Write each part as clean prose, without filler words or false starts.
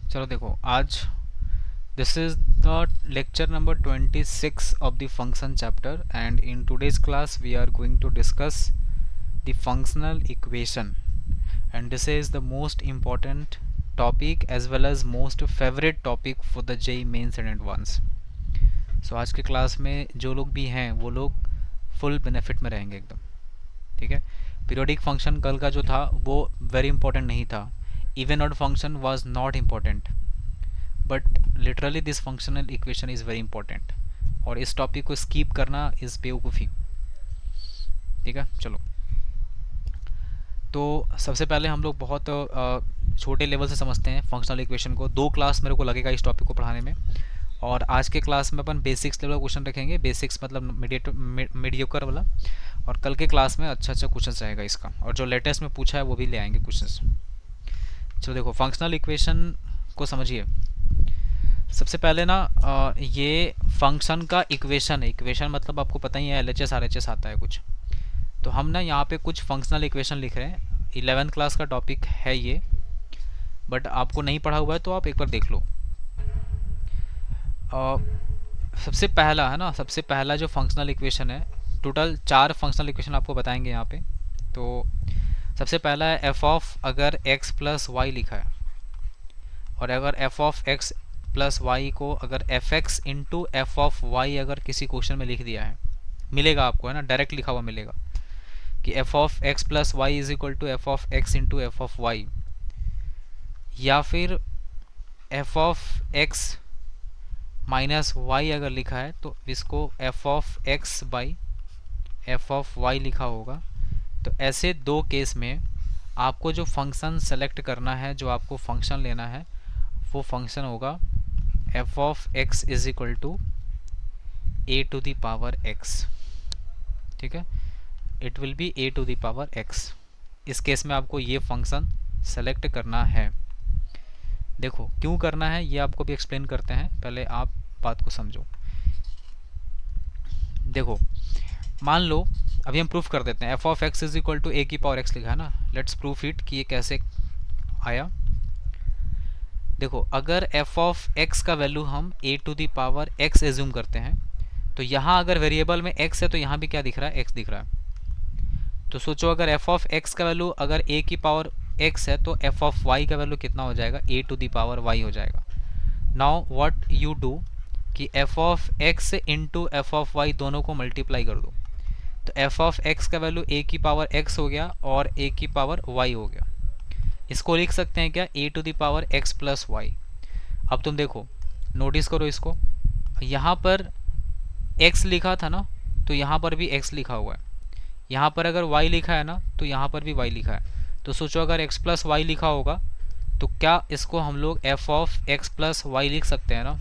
चलो देखो, आज this is the lecture number 26 of the function chapter, and in today's class we are going to discuss the functional equation, and this is the most important topic as well as most favorite topic for the JEE mains and advance. So आज के class में जो लोग भी हैं वो लोग full benefit में रहेंगे एकदम। ठीक है। पीरियोडिक फंक्शन कल का जो था वो वेरी इंपॉर्टेंट नहीं था। Even odd function was not important, but literally this functional equation is very important, और इस टॉपिक को स्कीप करना इज़ बेवकूफ़ी। ठीक है, चलो। तो सबसे पहले हम लोग बहुत छोटे लेवल से समझते हैं फंक्शनल इक्वेशन को। 2 क्लास मेरे को लगेगा इस टॉपिक को पढ़ाने में, और आज के क्लास में अपन बेसिक्स लेवल क्वेश्चन रखेंगे। बेसिक्स मतलब मीडियोकर वाला, और कल के क्लास में अच्छा क्वेश्चन रहेगा इसका, और जो लेटेस्ट में पूछा है वो भी ले आएंगे क्वेश्चन। चलो देखो, फंक्शनल इक्वेशन को समझिए। सबसे पहले ना ये फंक्शन का इक्वेशन है। इक्वेशन मतलब आपको पता ही है, LHS RHS आता है कुछ। तो हम ना यहाँ पे कुछ फंक्शनल इक्वेशन लिख रहे हैं। 11th क्लास का टॉपिक है ये, बट आपको नहीं पढ़ा हुआ है तो आप एक बार देख लो। सबसे पहला है ना, सबसे पहला जो फंक्शनल इक्वेशन है, टोटल 4 फंक्शनल इक्वेशन आपको बताएंगे यहाँ पे। तो सबसे पहला है एफ ऑफ, अगर x प्लस वाई लिखा है, और अगर F of x plus Y को अगर F X into F of Y अगर किसी क्वेश्चन में लिख दिया है, मिलेगा आपको, है ना, डायरेक्ट लिखा हुआ मिलेगा कि F of x plus Y is equal to F of X into F of Y, या फिर F of x minus Y अगर लिखा है तो इसको F of x by F of Y लिखा होगा। तो ऐसे 2 केस में आपको जो फंक्शन सेलेक्ट करना है, जो आपको फंक्शन लेना है, वो फंक्शन होगा F of x is equal to A to the power X. ठीक है, it will be A to the power X. इस केस में आपको ये फंक्शन सेलेक्ट करना है। देखो क्यों करना है ये आपको भी एक्सप्लेन करते हैं, पहले आप बात को समझो। देखो मान लो, अभी हम प्रूफ कर देते हैं। F of x is equal to A की पावर एक्स लिखा है ना, लेट्स प्रूफ इट कि ये कैसे आया। देखो अगर एफ ऑफ एक्स का वैल्यू हम A to the power X assume करते हैं, तो यहाँ अगर वेरिएबल में एक्स है तो यहाँ भी क्या दिख रहा है, एक्स दिख रहा है। तो सोचो अगर एफ ऑफ एक्स का वैल्यू अगर ए की पावर एक्स है तो एफ ऑफ वाई का वैल्यू कितना हो जाएगा, A to the power Y हो जाएगा। नाउ व्हाट यू डू कि F of X into F of Y दोनों को मल्टीप्लाई कर दो। तो एफ ऑफ एक्स का वैल्यू ए की पावर एक्स हो गया और ए की पावर वाई हो गया। इसको लिख सकते हैं क्या, A to the power X plus Y. अब तुम देखो, नोटिस करो इसको, यहाँ पर x लिखा था ना, तो यहाँ पर भी x लिखा हुआ है। यहाँ पर अगर y लिखा है ना, तो यहाँ पर भी y लिखा है। तो सोचो अगर x प्लस वाई लिखा होगा तो क्या इसको हम लोग f of x plus Y लिख सकते हैं ना।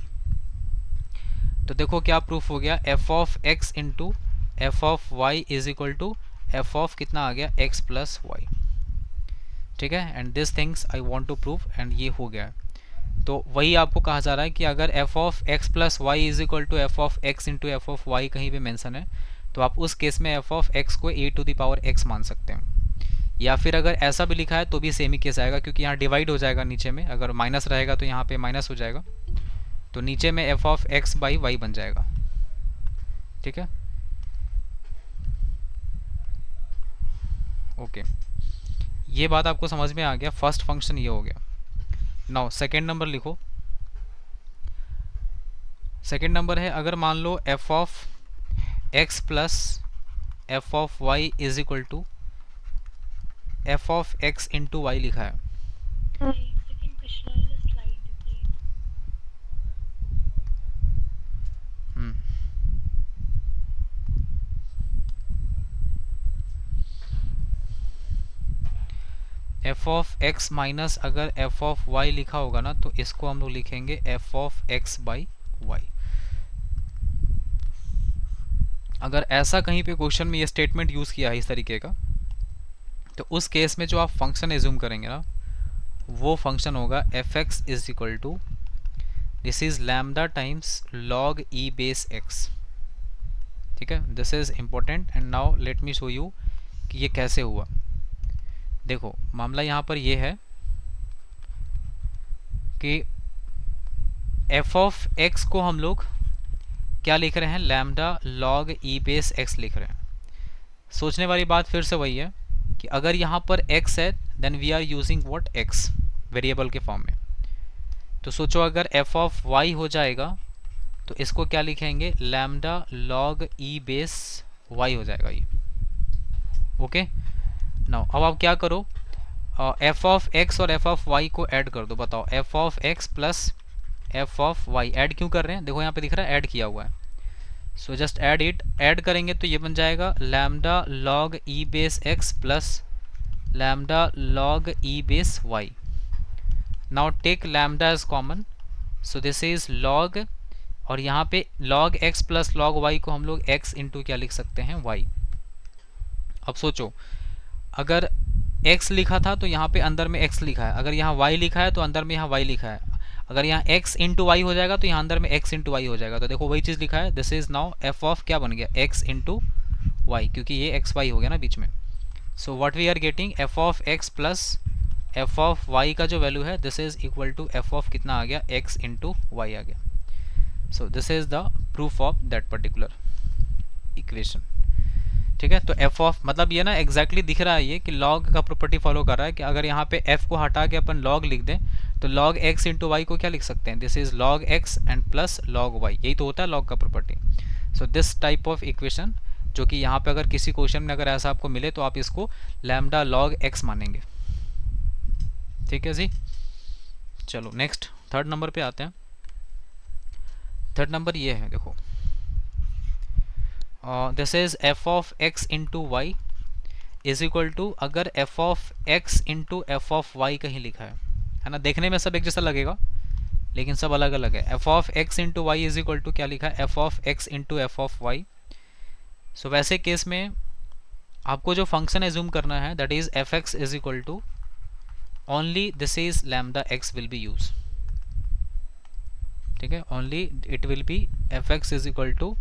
तो देखो क्या प्रूफ हो गया, f of x into F of Y is equal to F of कितना आ गया, x प्लस वाई। ठीक है, and this things I want to prove, and ये हो गया। तो वही आपको कहा जा रहा है कि अगर F of x plus Y is equal to F of X into F of Y कहीं पे मेंशन है, तो आप उस केस में एफ ऑफ एक्स को ए टू द पावर एक्स मान सकते हैं। या फिर अगर ऐसा भी लिखा है तो भी सेम ही केस आएगा, क्योंकि यहाँ डिवाइड हो जाएगा नीचे में, अगर माइनस रहेगा तो यहाँ पे माइनस हो जाएगा, तो नीचे में F of x by Y बन जाएगा। ठीक है, ओके, ये बात आपको समझ में आ गया। फर्स्ट फंक्शन ये हो गया। नाउ सेकेंड नंबर लिखो। सेकेंड नंबर है, अगर मान लो F of x plus F of Y is equal to F of X into Y लिखा है। एफ ऑफ एक्स माइनस अगर एफ ऑफ वाई लिखा होगा ना, तो इसको हम लोग लिखेंगे F of x by Y. अगर ऐसा कहीं पे क्वेश्चन में ये स्टेटमेंट यूज़ किया है इस तरीके का, तो उस केस में जो आप फंक्शन एज्यूम करेंगे ना, वो फंक्शन होगा F x is equal to, this is lambda times log e base X. ठीक है, this is important, and now let me show you कि ये कैसे हुआ। देखो मामला यहाँ पर ये है कि एफ ऑफ एक्स को हम लोग क्या लिख रहे हैं, lambda log e base x लिख रहे हैं। सोचने वाली बात फिर से वही है कि अगर यहाँ पर x है then we are using what, x variable के फॉर्म में। तो सोचो अगर f ऑफ y हो जाएगा तो इसको क्या लिखेंगे, lambda log e base y हो जाएगा ये। ओके नाउ अब आप क्या करो, f ऑफ x और f ऑफ y को ऐड कर दो। बताओ f of x plus f of y add क्यों कर रहे हैं, देखो यहाँ पे दिख रहा है ऐड किया हुआ है। So just add it, add करेंगे तो ये बन जाएगा lambda log e base X plus lambda log e base Y. Now take lambda as common, so this is log, और यहाँ पे log X plus log Y को हम लोग एक्स इंटू क्या लिख सकते हैं, वाई। अब सोचो अगर x लिखा था तो यहाँ पे अंदर में x लिखा है, अगर यहाँ y लिखा है तो अंदर में यहाँ y लिखा है, अगर यहाँ x इंटू वाई हो जाएगा तो यहाँ अंदर में x इंटू वाई हो जाएगा। तो देखो वही चीज़ लिखा है, this is now f of क्या बन गया, x इंटू वाई, क्योंकि ये x y हो गया ना बीच में। So what we are getting, f of x plus f of y का जो वैल्यू है this is equal to f of कितना आ गया, x इंटू वाई आ गया। So this is the proof of that particular equation. ठीक है, तो f ऑफ मतलब ये ना एग्जैक्टली दिख रहा है ये कि log का प्रॉपर्टी फॉलो कर रहा है कि अगर यहाँ पे f को हटा के अपन log लिख दें तो log x इंटू वाई को क्या लिख सकते हैं, this is log x and plus log y, यही तो होता है log का property. So this type of equation जो कि यहाँ पे अगर किसी क्वेश्चन में अगर ऐसा आपको मिले तो आप इसको लैम्डा log x मानेंगे। ठीक है जी, चलो नेक्स्ट थर्ड नंबर पे आते हैं। थर्ड नंबर ये है, देखो this is f of x into Y is equal to, अगर f of x into F of Y कहीं लिखा है ना, देखने में सब एक जैसा लगेगा लेकिन सब अलग अलग है। f of x into Y is equal to क्या लिखा है, f of x into F of Y. So वैसे केस में आपको जो फंक्शन एज्यूम करना है that is F x is equal to only this is lambda X will be use. ठीक है, only it will be F x is equal to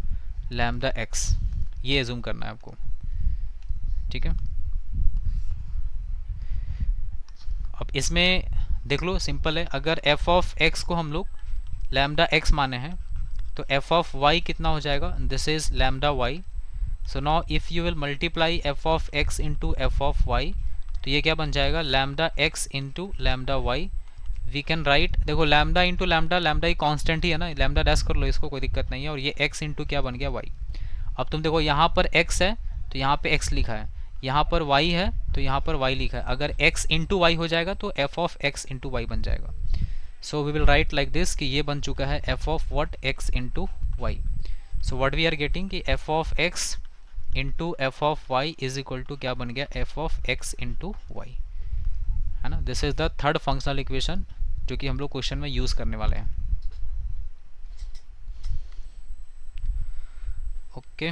lambda X, ये assume करना है आपको। ठीक है, अब इसमें देख लो सिंपल है, अगर f ऑफ x को हम लोग लैम्डा x माने हैं तो f ऑफ y कितना हो जाएगा, this is lambda y। So now if you will multiply f of x into F of y तो ये क्या बन जाएगा, lambda x into lambda y। We can write, देखो लैम्डा इंटू लैम्डा, लैम्डा ही कांस्टेंट ही है ना, लैम्डा डैश कर लो इसको, कोई दिक्कत नहीं है। और ये x इंटू क्या बन गया, y। अब तुम देखो यहाँ पर x है तो यहाँ पे x लिखा है, यहाँ पर y है तो यहाँ पर y लिखा है, अगर x इंटू वाई हो जाएगा तो f of x into Y बन जाएगा। So we will write like this कि ये बन चुका है f of what, x into Y. So what we are getting कि f of x into F of Y is equal to क्या बन गया, f of x into Y, है ना। This is the third functional equation जो कि हम लोग क्वेश्चन में यूज करने वाले हैं। ओके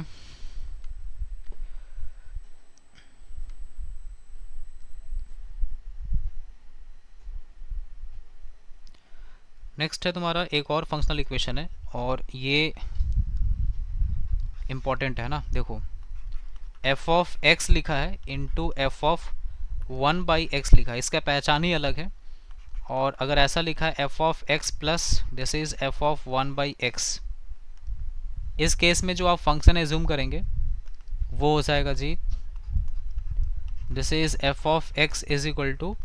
नेक्स्ट है तुम्हारा एक और फंक्शनल इक्वेशन है और ये इम्पॉर्टेंट है ना। देखो f ऑफ x लिखा है इंटू एफ ऑफ 1/x लिखा है, इसका पहचान ही अलग है। और अगर ऐसा लिखा है f of x plus this is f of 1/x, इस केस में जो आप फंक्शन एज्यूम करेंगे वो हो जाएगा जी, this is f of x is equal to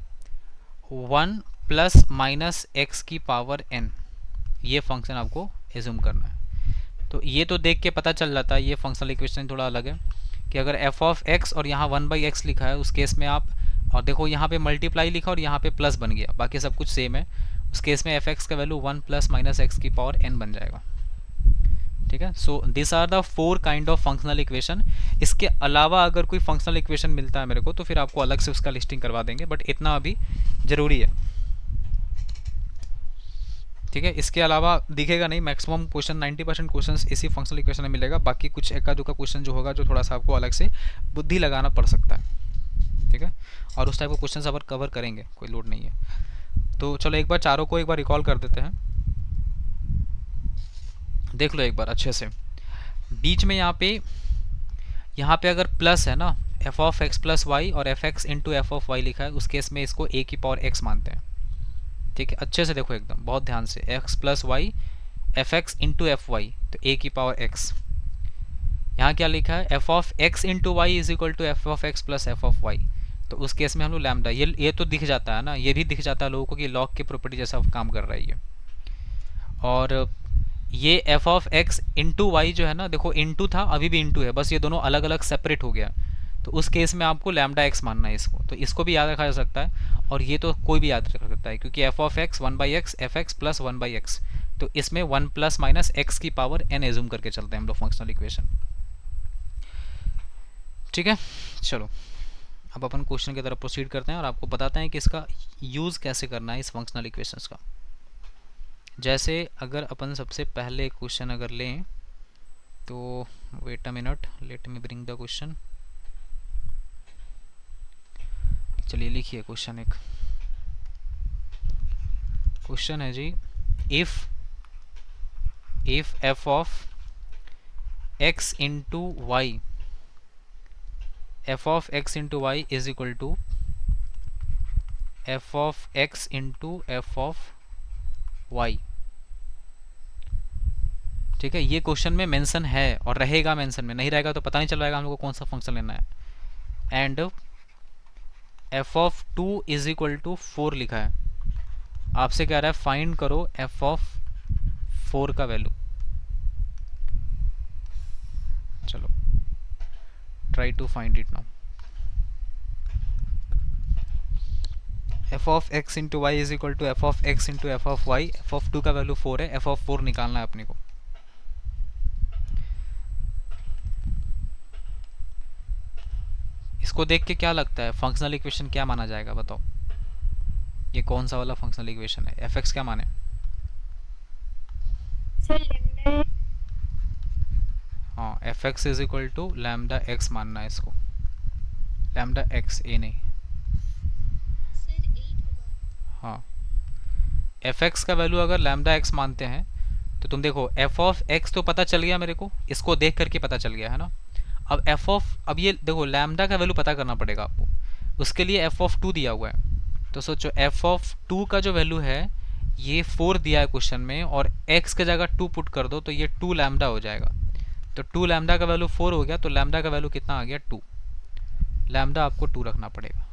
1 plus minus X की पावर n, ये फंक्शन आपको एज्यूम करना है। तो ये तो देख के पता चल जाता है, ये फंक्शनल इक्वेशन थोड़ा अलग है कि अगर f ऑफ x और यहाँ 1/x लिखा है उस केस में आप, और देखो यहाँ पे मल्टीप्लाई लिखा और यहाँ पे प्लस बन गया, बाकी सब कुछ सेम है, उस केस में f(x) का वैल्यू 1 प्लस माइनस एक्स की पावर n बन जाएगा। ठीक है, so this are the 4 kind of functional equation. इसके अलावा अगर कोई फंक्शनल इक्वेशन मिलता है मेरे को तो फिर आपको अलग से उसका लिस्टिंग करवा देंगे, बट इतना अभी ज़रूरी है। ठीक है, इसके अलावा दिखेगा नहीं, मैक्सिमम क्वेश्चन 90% क्वेश्चन इसी फंक्शनल इक्वेशन में मिलेगा, बाकी कुछ एका दुका क्वेश्चन जो होगा जो थोड़ा सा आपको अलग से बुद्धि लगाना पड़ सकता है। ठीक है, और उस टाइप के क्वेश्चन अब कवर करेंगे, कोई लोड नहीं है। तो चलो एक बार चारों को एक बार रिकॉल कर देते हैं, देख लो एक बार अच्छे से। बीच में यहाँ पे अगर प्लस है ना, F of x plus Y और F X into F of Y लिखा है, उस केस में इसको ए की पावर एक्स मानते हैं। ठीक है, अच्छे से देखो एकदम, बहुत ध्यान से, X plus Y F X into F Y, तो ए की पावर एक्स। यहाँ क्या लिखा है, F of X into Y is equal to F of x plus F of Y. तो उस केस में हम लोग लैम्डा, ये तो दिख जाता है ना, ये भी दिख जाता है लोगों को कि लॉग की प्रॉपर्टी जैसा काम कर रहा है ये। और ये F of X into Y जो है ना, देखो इंटू था, अभी भी इंटू है, बस ये दोनों अलग अलग सेपरेट हो गया। तो उस केस में आपको लैम्डा एक्स मानना है इसको, तो इसको भी याद रखा जा सकता है। और ये तो कोई भी याद रख सकता है, क्योंकि F of x one by x F x plus one by x, तो इसमें वन प्लस माइनस एक्स की पावर एन एज्यूम करके चलते हैं हम लोग फंक्शनल इक्वेशन। ठीक है, चलो अब अपन क्वेश्चन की तरफ प्रोसीड करते हैं और आपको बताते हैं कि इसका यूज़ कैसे करना है इस फंक्शनल इक्वेशंस का। जैसे अगर अपन सबसे पहले क्वेश्चन अगर लें तो, wait a minute, let me bring the question. चलिए लिखिए क्वेश्चन। एक क्वेश्चन है जी, if F of X into Y, F of X into Y is equal to F of X into F of Y. ठीक है, ये question में mention है और रहेगा मेंशन में, नहीं रहेगा तो पता नहीं चल पाएगा हम लोग को कौन सा फंक्शन लेना है। And F of two is equal to 4 लिखा है, आपसे कह रहा है फाइंड करो एफ ऑफ 4 का वैल्यू। चलो try to find it now. F of X into Y is equal to F of X into F of Y. F of 2 का वैल्यू 4 है, एफ ऑफ 4 निकालना है अपने को। इसको देख के क्या लगता है फंक्शनल इक्वेशन क्या माना जाएगा, बताओ। ये कौन सा वाला फंक्शनल इक्वेशन है, एफ एक्स क्या माने? हाँ, F x is equal to lambda X मानना है इसको, लैम्डा एक्स, ए नहीं। हाँ, एफ एक्स का वैल्यू अगर लैम्डा एक्स मानते हैं तो तुम देखो एफ ऑफ एक्स तो पता चल गया मेरे को, इसको देख करके पता चल गया है ना। अब एफ ऑफ, अब ये देखो लैम्डा का वैल्यू पता करना पड़ेगा आपको, उसके लिए एफ ऑफ 2 दिया हुआ है। तो सोचो एफ ऑफ 2 का जो वैल्यू है ये 4 दिया है क्वेश्चन में, और x के जगह 2 पुट कर दो तो ये 2 लैम्डा हो जाएगा। तो 2 लैम्डा का वैल्यू 4 हो गया, तो लैम्डा का वैल्यू कितना आ गया, 2। लैम्डा आपको 2 रखना पड़ेगा।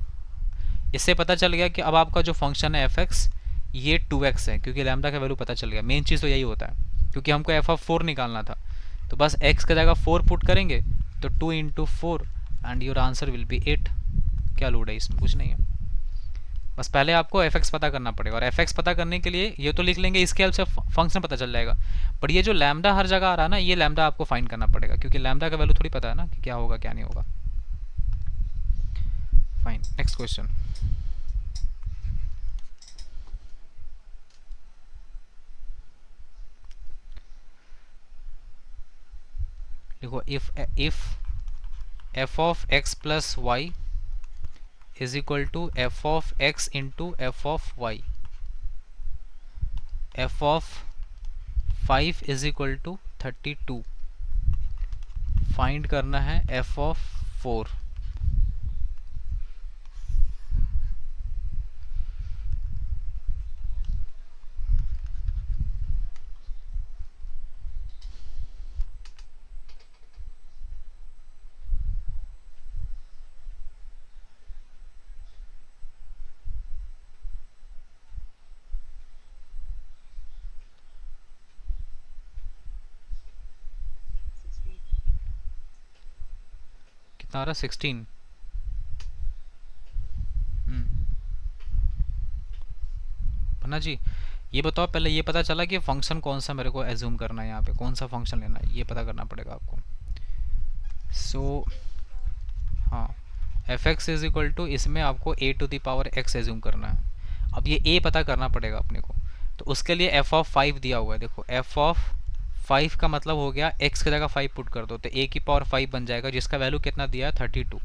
इससे पता चल गया कि अब आपका जो फंक्शन है एफ एक्स ये 2x है, क्योंकि लैम्डा का वैल्यू पता चल गया। मेन चीज़ तो यही होता है, क्योंकि हमको एफ ऑफ 4 निकालना था, तो बस x की जगह 4 पुट करेंगे तो 2 into 4 and your answer will B 8। क्या लोड है इसमें, कुछ नहीं है, बस पहले आपको एफ एक्स पता करना पड़ेगा। और एफ एक्स पता करने के लिए ये तो लिख लेंगे, इसके हेल्प से फंक्शन पता चल जाएगा। पर ये जो लैम्डा हर जगह आ रहा है ना, ये लैम्डा आपको फाइंड करना पड़ेगा, क्योंकि लैम्डा का वैल्यू थोड़ी पता है ना कि क्या होगा क्या नहीं होगा। Fine, next question. देखो if F of x plus Y is equal to F of X into F of Y, F of 5 is equal to 32, find करना है एफ ऑफ 4। कितना आ रहा, 16। भन्ना जी ये बताओ, पहले ये पता चला कि फंक्शन कौन सा मेरे को एज्यूम करना है, यहाँ पे कौन सा फंक्शन लेना है, ये पता करना पड़ेगा आपको। सो हाँ, F x is equal to, इसमें आपको A to the power X assume करना है। अब ये ए पता करना पड़ेगा अपने को, तो उसके लिए एफ ऑफ 5 दिया हुआ है। देखो एफ ऑफ 5 का मतलब हो गया x की जगह 5 पुट कर दो तो a की पावर 5 बन जाएगा, जिसका वैल्यू कितना दिया है, 32।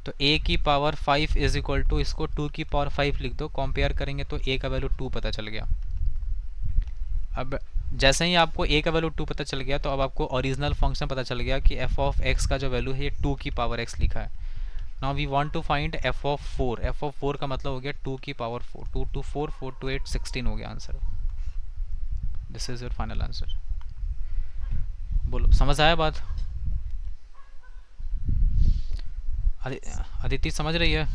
तो a की पावर 5 इज इक्वल टू, इसको 2 की पावर 5 लिख दो, कंपेयर करेंगे तो a का वैल्यू 2 पता चल गया। अब जैसे ही आपको a का वैल्यू 2 पता चल गया, तो अब आपको ओरिजिनल फंक्शन पता चल गया कि f ऑफ x का जो वैल्यू है ये 2 की पावर x लिखा है। Now we want to find F of four. F of four का मतलब हो गया 2 की पावर 4. 2 टू 4, 4 टू 8, 16 हो गया answer. This is your final answer. बोलो, समझ आया बात? अदिति समझ रही है?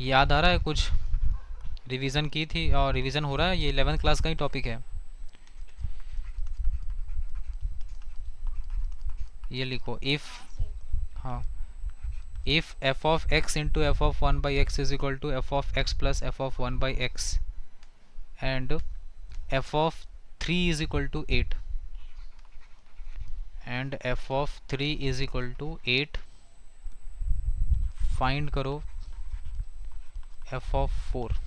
याद आ रहा है कुछ? रिवीजन की थी और रिवीजन हो रहा है, ये 11th क्लास का ही टॉपिक है. ये लिखो इफ, हाँ, if f of x into f of 1 by x is equal to f of x plus f of 1 by x and f of 3 is equal to 8 and f of 3 is equal to 8, find करो f of 4.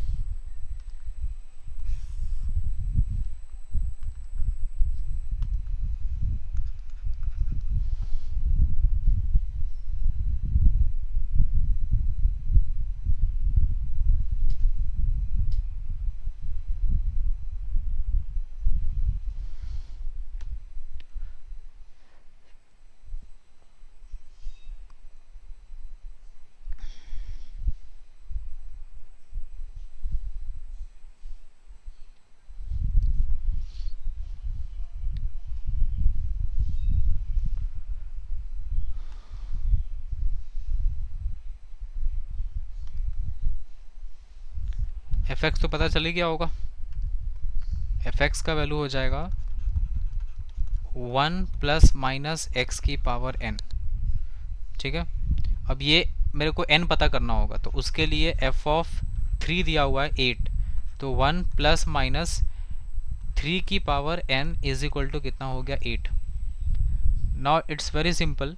F x तो पता चल ही गया होगा. F X का value हो जाएगा 1 plus minus X की पावर n. ठीक है. अब ये मेरे को n पता करना होगा, तो उसके लिए f ऑफ 3 दिया हुआ है 8, तो 1 प्लस माइनस 3 की power n is equal to कितना हो गया 8. नाउ इट्स वेरी सिंपल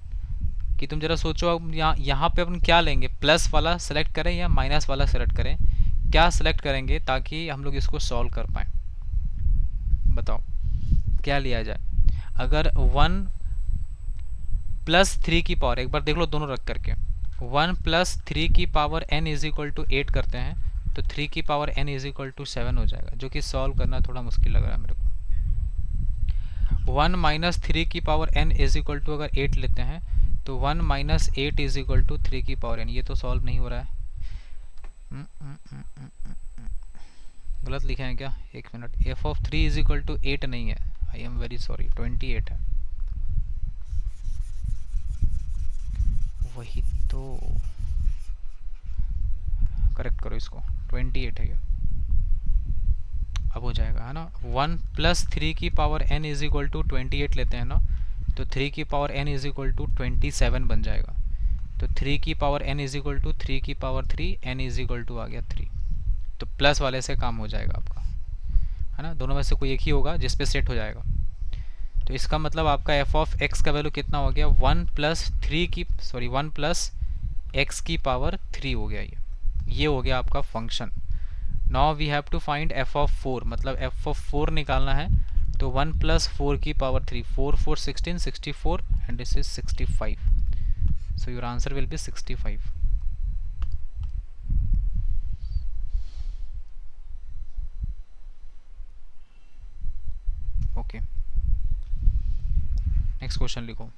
कि तुम जरा सोचो, अब यहाँ पे अपन क्या लेंगे, प्लस वाला सेलेक्ट करें या माइनस वाला सेलेक्ट करें, क्या सेलेक्ट करेंगे ताकि हम लोग इसको सॉल्व कर पाए? बताओ क्या लिया जाए. अगर 1 प्लस 3 की पावर, एक बार देख लो दोनों रख करके, 1 प्लस 3 की power n is equal to 8 करते हैं तो 3 की power n is equal to 7 हो जाएगा, जो कि सॉल्व करना थोड़ा मुश्किल लग रहा है मेरे को. 1 माइनस 3 की power n is equal to अगर 8 लेते हैं तो 1 माइनस 8 इज इक्वल टू 3 की पावर n. ये तो सॉल्व नहीं हो रहा है. गलत लिखे हैं क्या? एक minute. F of 3 is equal to 8 नहीं है, आई एम वेरी सॉरी, 28 है. वही तो, करेक्ट करो इसको, 28 है ये. अब हो जाएगा है ना. 1 प्लस 3 की power n is equal to 28 लेते हैं ना, तो 3 की power n is equal to 27 बन जाएगा. तो 3 की power n is equal to 3 की power 3, n is equal to आ गया 3. तो प्लस वाले से काम हो जाएगा आपका, है ना. दोनों में से कोई एक ही होगा जिस पे सेट हो जाएगा. तो इसका मतलब आपका एफ ऑफ एक्स का वैल्यू कितना हो गया, 1 प्लस 1 प्लस एक्स की पावर 3 हो गया. ये हो गया आपका function. Now we have to find F of 4, मतलब एफ ऑफ 4 निकालना है. तो 1 प्लस 4 की power 3, 4 4 16, 64 and this is 65. So your answer will be 65. Okay, next question लिखो.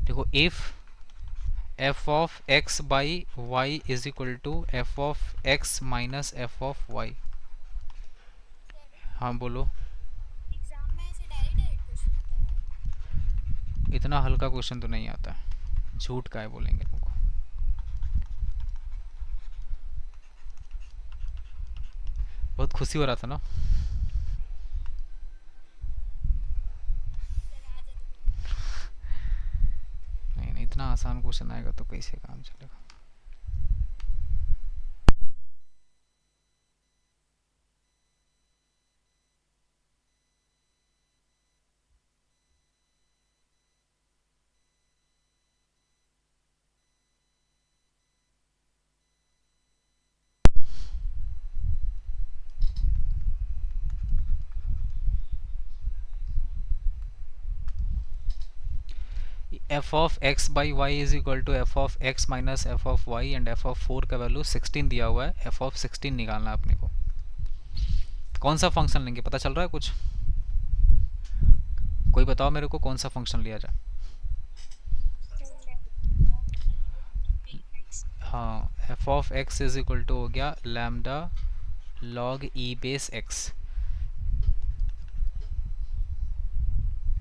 देखो, if f of x by Y is equal to F of x minus F of Y. हाँ बोलो. Exam में ऐसे डायरेक्ट क्वेश्चन आता है? इतना हल्का क्वेश्चन तो नहीं आता है, झूठ का है बोलेंगे तुमको. बहुत खुशी हो रहा था ना. चल आ जा तो. नहीं नहीं, इतना आसान क्वेश्चन आएगा तो कैसे काम चलेगा. F of x by Y is equal to F of x minus F of y and F of 4 का वैल्यू 16 दिया हुआ है. एफ ऑफ 16 निकालना है अपने को. कौन सा फंक्शन लेंगे, पता चल रहा है कुछ? कोई बताओ मेरे को कौन सा फंक्शन लिया जाए। हाँ, f of x is equal to हो गया lambda log e base x.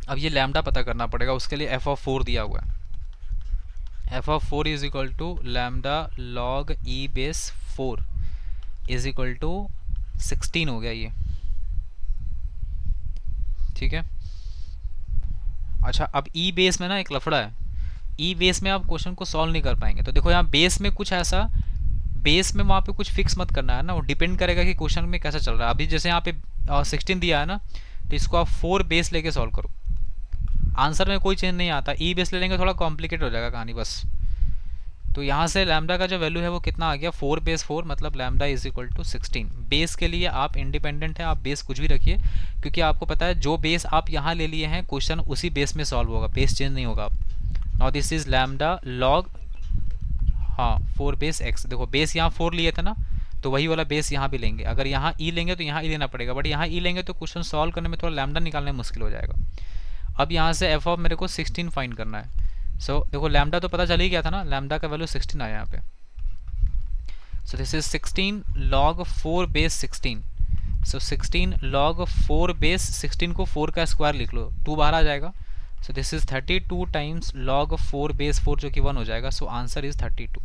अब ये लैम्डा पता करना पड़ेगा, उसके लिए एफ ऑफ फोर दिया हुआ है। F of four is equal to lambda log e base four is equal to 16 हो गया ये। ठीक है। अच्छा, अब ई बेस में ना एक लफड़ा है। ई बेस में आप क्वेश्चन को सॉल्व नहीं कर पाएंगे। तो देखो यहाँ बेस में कुछ ऐसा, बेस में वहाँ पे कुछ फिक्स मत करना है ना, वो डिपेंड करेगा कि क्वेश्चन में कैसा चल रहा है। अभी जैसे यहाँ पे 16 दिया है ना, तो इसको आप 4 बेस लेके सॉल्व करो, आंसर में कोई चेंज नहीं आता। ई बेस ले लेंगे थोड़ा कॉम्प्लिकेट हो जाएगा कहानी बस। तो यहाँ से लैम्डा का जो वैल्यू है वो कितना आ गया, 4 बेस 4, मतलब lambda is equal to 16। Base के लिए आप इंडिपेंडेंट है, आप बेस कुछ भी रखिए, क्योंकि आपको पता है जो बेस आप यहाँ ले लिए हैं क्वेश्चन उसी बेस में सॉल्व होगा, बेस चेंज नहीं होगा। Now this is lambda log, हाँ 4 बेस एक्स। देखो बेस यहाँ 4 लिए थे ना, तो वही वाला बेस यहाँ भी लेंगे। अगर यहाँ ई लेंगे तो यहाँ ई लेना पड़ेगा, बट यहाँ ई लेंगे तो क्वेश्चन सॉल्व करने में थोड़ा लैम्डा निकालने में मुश्किल हो जाएगा। अब यहाँ से एफ ऑफ मेरे को 16 फाइंड करना है। सो देखो लैम्डा तो पता चल ही गया था ना, लैम्डा का वैल्यू 16 आया यहाँ पे। सो this is 16 log 4 base 16। So 16 log 4 base 16 को 4 का स्क्वायर लिख लो, 2 बाहर आ जाएगा। So this is 32 times log 4 base 4 जो कि 1 हो जाएगा। So answer is 32।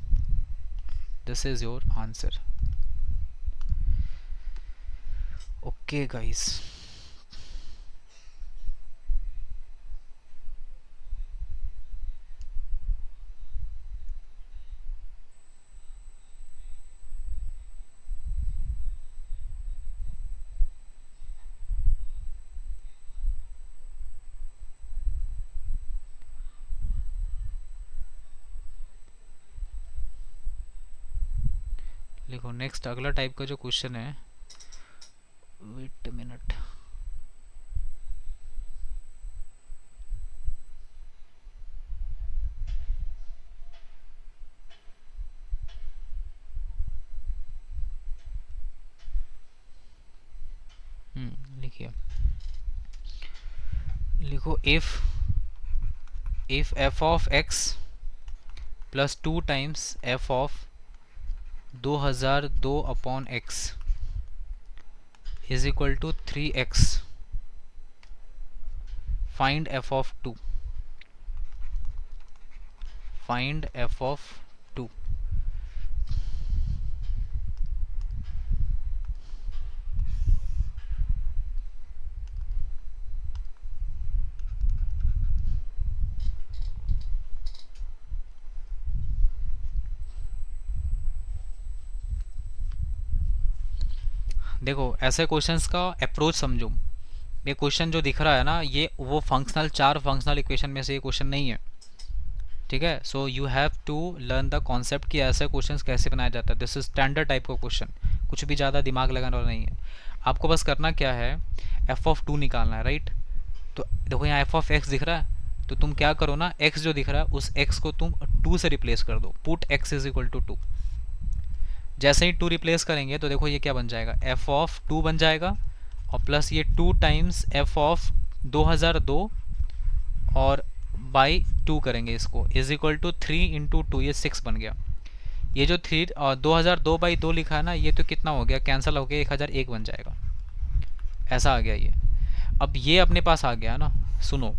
This is your answer. Okay guys, देखो नेक्स्ट अगला टाइप का जो क्वेश्चन है, वेट मिनट, लिखिए, लिखो if F of x plus 2 times f of 2002 upon x is equal to 3x, find F of 2, find F of 2। देखो ऐसे questions का अप्रोच समझो। ये क्वेश्चन जो दिख रहा है ना, ये वो फंक्शनल, 4 फंक्शनल इक्वेशन में से ये क्वेश्चन नहीं है। ठीक है। So you have to learn the concept कि ऐसे क्वेश्चंस कैसे बनाया जाता है। दिस इज स्टैंडर्ड टाइप का क्वेश्चन, कुछ भी ज़्यादा दिमाग लगाने वाला नहीं है। आपको बस करना क्या है, एफ ऑफ 2 निकालना है, राइट। तो देखो यहाँ एफ ऑफ एक्स दिख रहा है, तो तुम क्या करो ना, एक्स जो दिख रहा है उस एक्स को तुम 2 से रिप्लेस कर दो, put x is equal to 2। जैसे ही 2 रिप्लेस करेंगे तो देखो ये क्या बन जाएगा, एफ ऑफ 2 बन जाएगा, और प्लस ये 2 टाइम्स एफ ऑफ 2002 और बाई 2 करेंगे इसको, इज इक्वल टू 3 इंटू 2, ये 6 बन गया। ये जो 3 और 2002 बाई 2 लिखा है ना, ये तो कितना हो गया, कैंसिल हो गया, 1001 बन जाएगा। ऐसा आ गया ये। अब ये अपने पास आ गया ना। सुनो,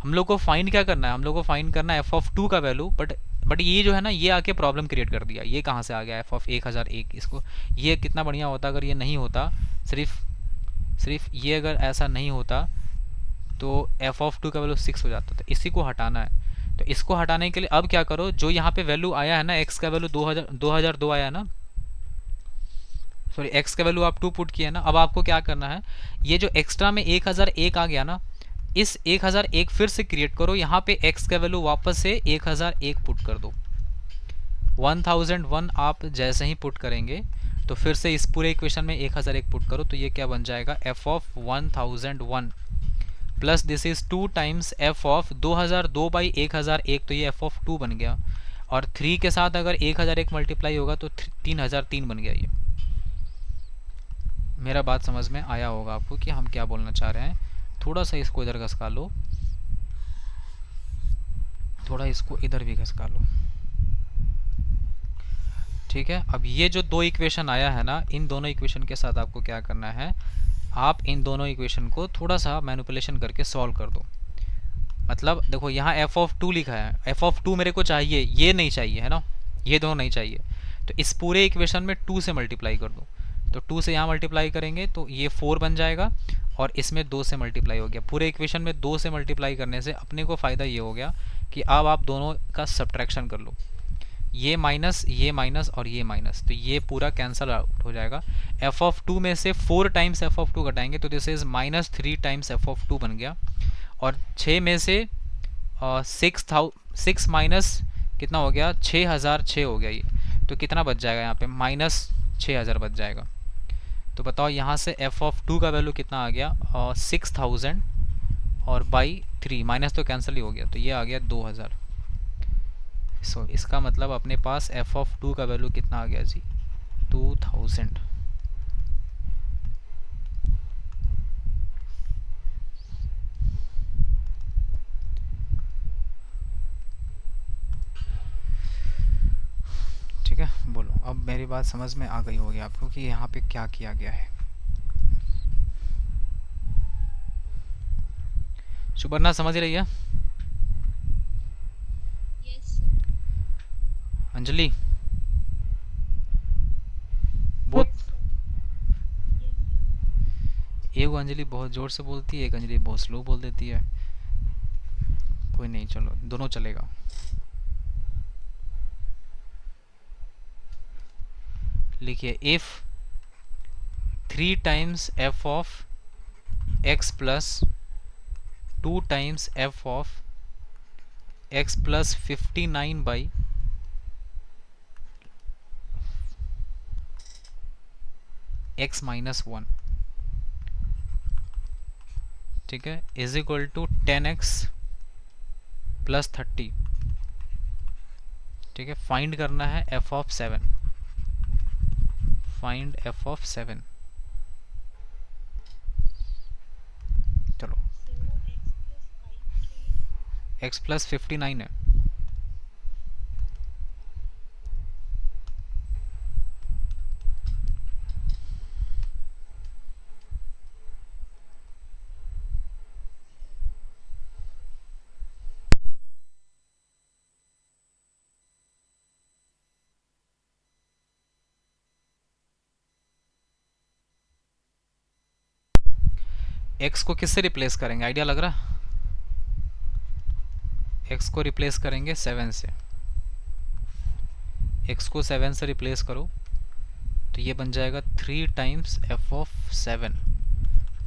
हम लोग को फाइंड क्या करना है, हम लोग को फाइंड करना है एफ ऑफ 2 का वैल्यू, बट ये जो है ना, ये आके प्रॉब्लम क्रिएट कर दिया। ये कहाँ से आ गया एफ ऑफ 1001, इसको, ये कितना बढ़िया होता अगर ये नहीं होता, सिर्फ ये अगर ऐसा नहीं होता तो एफ ऑफ 2 का वैल्यू 6 हो जाता था। इसी को हटाना है, तो इसको हटाने के लिए अब क्या करो, जो यहाँ पे वैल्यू आया है ना, एक्स का वैल्यू 2002 आया है ना, सॉरी एक्स का वैल्यू आप 2 पुट किए ना। अब आपको क्या करना है, ये जो एक्स्ट्रा में 1001 आ गया ना, इस 1001 फिर से क्रिएट करो, यहाँ पे x का वैल्यू वापस से 1001 पुट कर दो। 1001 आप जैसे ही पुट करेंगे तो फिर से इस पूरे इक्वेशन में 1001 पुट करो, तो ये क्या बन जाएगा, f of 1001 plus this is 2 times f of 2002 by 1001, तो ये f ऑफ 2 बन गया, और 3 के साथ अगर 1001 मल्टीप्लाई होगा तो 3003 बन गया। ये मेरा बात समझ में आया होगा आपको कि हम क्या बोलना चाह रहे हैं। थोड़ा सा इसको इधर घसका लो, थोड़ा इसको इधर भी घसका लो। ठीक है, अब ये जो दो इक्वेशन आया है ना, इन दोनों इक्वेशन के साथ आपको क्या करना है, आप इन दोनों इक्वेशन को थोड़ा सा मैनिपुलेशन करके सॉल्व कर दो। मतलब देखो यहाँ एफ ऑफ टू लिखा है, एफ ऑफ टू मेरे को चाहिए, ये नहीं चाहिए है ना, ये दोनों नहीं चाहिए। तो इस पूरे इक्वेशन में टू से मल्टीप्लाई कर दो। तो टू से यहाँ मल्टीप्लाई करेंगे तो ये फोर बन जाएगा, और इसमें दो से मल्टीप्लाई हो गया। पूरे इक्वेशन में दो से मल्टीप्लाई करने से अपने को फ़ायदा ये हो गया कि अब आप दोनों का सब्ट्रैक्शन कर लो, ये माइनस और ये माइनस, तो ये पूरा कैंसल आउट हो जाएगा। एफ ऑफ टू में से four times f of two घटाएंगे तो this is minus three times f of two बन गया। और छः में से सिक्स माइनस कितना हो गया, 6006 हो गया ये। तो कितना बच जाएगा यहाँ पे, माइनस 6000 बच जाएगा। तो बताओ यहाँ से एफ ऑफ टू का वैल्यू कितना आ गया, 6000, और बाई थ्री, माइनस तो कैंसिल ही हो गया, तो ये आ गया 2000। सो इसका मतलब अपने पास एफ ऑफ टू का वैल्यू कितना आ गया जी, 2000। ठीक है, बोलो अब मेरी बात समझ में आ गई होगी आपको कि यहाँ पे क्या किया गया है। सुपर्णा समझ रही है? यस अंजलि बहुत, एक अंजलि बहुत ज़ोर से बोलती है, एक अंजलि बहुत स्लो बोल देती है। कोई नहीं, चलो दोनों चलेगा। लिखिए, if three times f of x plus two times f of x plus 59 by x minus one, ठीक है, is equal to 10x plus 30। ठीक है, फाइंड करना है F of 7, find F of 7। चलो, x प्लस 59 है। x को किससे रिप्लेस करेंगे, आइडिया लग रहा? x को रिप्लेस करेंगे 7 से। x को 7 से रिप्लेस करो तो ये बन जाएगा 3 times f of 7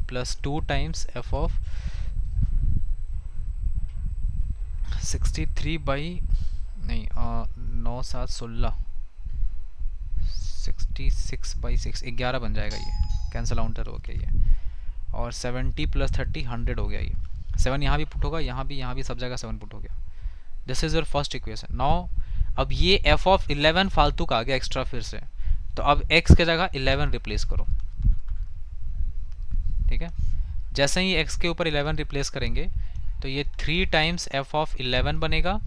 plus 2 times f of 63 by, नहीं 9 7 16, 66 बाई 6, 11 बन जाएगा ये, कैंसल आउटर हो गया ये। और 70 प्लस 30 100 हो गया ये। 7 यहाँ भी पुट होगा, यहाँ भी सब जगह 7 पुट हो गया। This is your first equation. Now अब ये एफ ऑफ 11 फालतू का आ गया एक्स्ट्रा फिर से, तो अब x के जगह 11 रिप्लेस करो। ठीक है, जैसे ही x के ऊपर 11 रिप्लेस करेंगे तो ये 3 टाइम्स एफ ऑफ 11 बनेगा,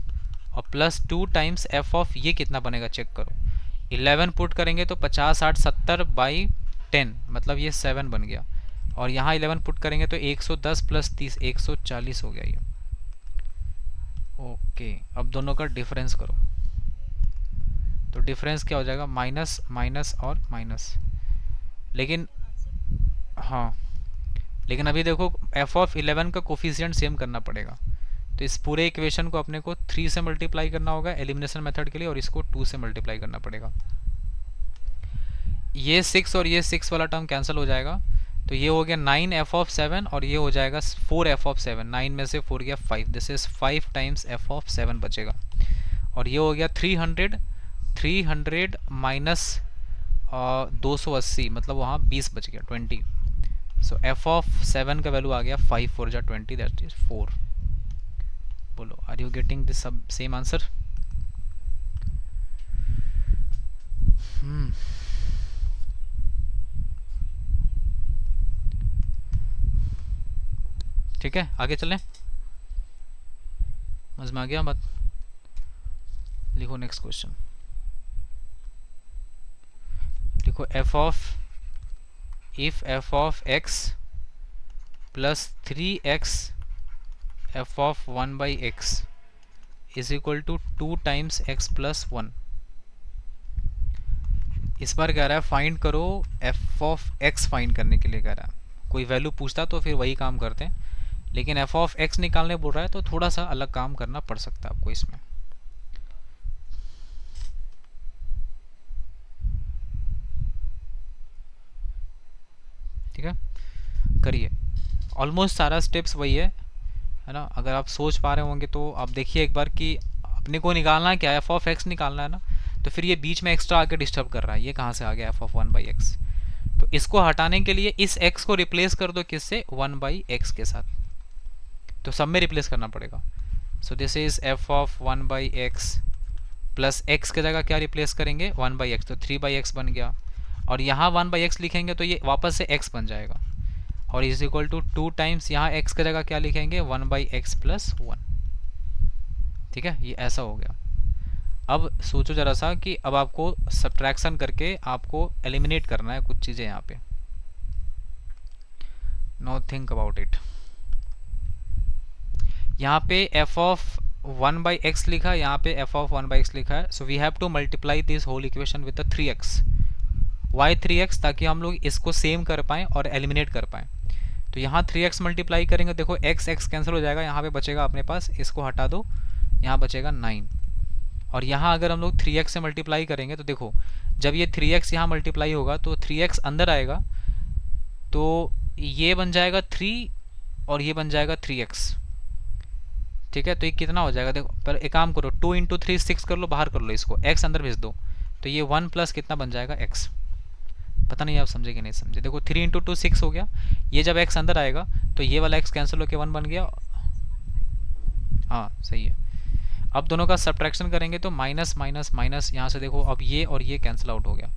और प्लस 2 टाइम्स एफ ऑफ ये कितना बनेगा चेक करो। 11 पुट करेंगे तो 50 60 70 बाई 10, मतलब ये 7 बन गया। और यहाँ 11 पुट करेंगे तो 110 प्लस 30 140 हो गया ये। ओके, अब दोनों का डिफरेंस करो, तो डिफरेंस क्या हो जाएगा, माइनस माइनस और माइनस। लेकिन हाँ, लेकिन अभी देखो एफ ऑफ 11 का कोफिशिएंट सेम करना पड़ेगा, तो इस पूरे इक्वेशन को अपने को 3 से मल्टीप्लाई करना होगा एलिमिनेशन मेथड के लिए, और इसको 2 से मल्टीप्लाई करना पड़ेगा। ये 6 और ये 6 वाला टर्म कैंसिल हो जाएगा, तो ये हो गया 9 एफ ऑफ 7, और ये हो जाएगा 4 एफ ऑफ 7। 9 में से 4 गया 5, this is 5 times f of 7 बचेगा। और ये हो गया 300 माइनस 280, मतलब वहाँ 20 बच गया 20। सो एफ ऑफ 7 का वैल्यू आ गया 5 4 जा 20, दैट इज 4। बोलो, are you getting this same answer? ठीक है, आगे चलें, समझ में आ गया बात? लिखो नेक्स्ट क्वेश्चन। लिखो f of if F of x plus 3x f of 1/x is equal to 2 times x plus 1। इस बार कह रहा है फाइंड करो एफ ऑफ एक्स, फाइंड करने के लिए कह रहा है। कोई वैल्यू पूछता तो फिर वही काम करते हैं, लेकिन एफ ऑफ एक्स निकालने बोल रहा है तो थोड़ा सा अलग काम करना पड़ सकता है आपको इसमें। ठीक है, करिए। ऑलमोस्ट सारा स्टेप्स वही है ना? अगर आप सोच पा रहे होंगे तो आप देखिए एक बार कि अपने को निकालना है क्या, एफ ऑफ एक्स निकालना है ना। तो फिर ये बीच में एक्स्ट्रा आके डिस्टर्ब कर रहा है, ये कहाँ से आ गया एफ ऑफ 1/x। तो इसको हटाने के लिए इस x को रिप्लेस कर दो किससे, 1/x के साथ। तो सब में रिप्लेस करना पड़ेगा। सो this is F of 1/x plus x की जगह क्या रिप्लेस करेंगे, 1/x, तो 3/x बन गया। और यहाँ 1/x लिखेंगे तो ये वापस से x बन जाएगा, और इज इक्वल टू 2 टाइम्स यहाँ x की जगह क्या लिखेंगे, 1/x प्लस 1। ठीक है, ये ऐसा हो गया। अब सोचो जरा सा कि अब आपको सब्ट्रैक्शन करके आपको एलिमिनेट करना है कुछ चीज़ें यहाँ पे। No think about it. यहाँ पे एफ ऑफ 1/x लिखा है, यहाँ पे एफ ऑफ 1/x लिखा है। So we have to multiply this whole equation with 3x। Why 3x, ताकि हम लोग इसको सेम कर पाएँ और एलिमिनेट कर पाएँ। तो यहाँ 3x मल्टीप्लाई करेंगे, देखो x कैंसिल हो जाएगा, यहाँ पे बचेगा अपने पास, इसको हटा दो, यहाँ बचेगा 9। और यहाँ अगर हम लोग 3x से मल्टीप्लाई करेंगे तो देखो जब ये 3x यहाँ मल्टीप्लाई होगा तो 3x अंदर आएगा, तो ये बन जाएगा 3 और ये बन जाएगा 3x। ठीक है, तो ये कितना हो जाएगा, देखो पर एक काम करो, 2 इंटू 3 6 कर लो, बाहर कर लो इसको, x अंदर भेज दो, तो ये 1 प्लस कितना बन जाएगा x। पता नहीं आप समझे कि नहीं समझे। देखो 3 इंटू 2 6 हो गया, ये जब x अंदर आएगा तो ये वाला x कैंसिल होकर 1 बन गया। हाँ सही है। अब दोनों का सब्ट्रैक्शन करेंगे तो माइनस माइनस माइनस, यहाँ से देखो अब ये और ये कैंसिल आउट हो गया।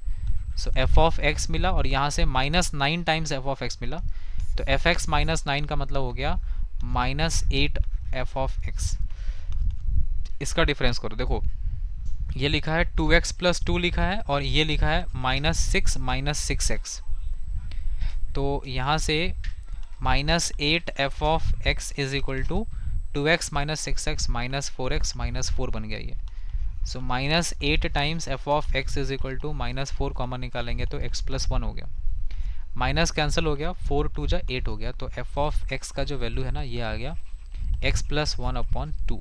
सो एफ ऑफ एक्स मिला, और यहाँ से -9 टाइम्स एफ ऑफ एक्स मिला, तो एफ एक्स -9 का मतलब हो गया -8 एफ ऑफ एक्स। इसका डिफरेंस करो, देखो ये लिखा है 2x प्लस 2 लिखा है, और ये लिखा है -6 -6x। तो यहाँ से -8 f of x is equal to 2x -6x -4x -4 बन गया ये। So -8 times f of x is equal to -4 common निकालेंगे तो x प्लस 1 हो गया, माइनस कैंसिल हो गया, 4 2 जा 8 हो गया। तो एफ ऑफ एक्स का जो वैल्यू है ना ये आ गया x plus 1/2,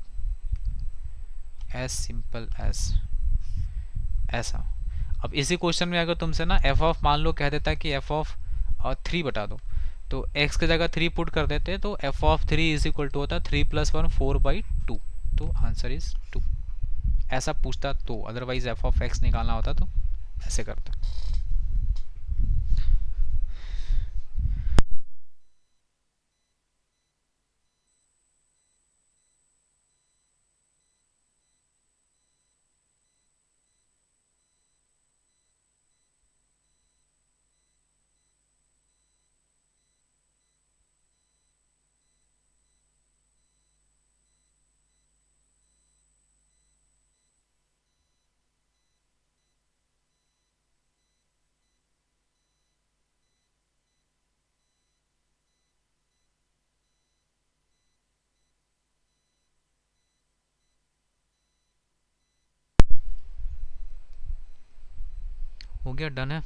as simple as ऐसा। अब इसी क्वेश्चन में अगर तुमसे ना एफ ऑफ मान लो कह देता है कि एफ ऑफ 3 बता दो, तो x की जगह 3 पुट कर देते तो F of 3 is equal to होता 3 + 1 4/2, तो आंसर इज 2। ऐसा पूछता तो, अदरवाइज एफ ऑफ एक्स निकालना होता तो ऐसे करता। हो गया, डन है।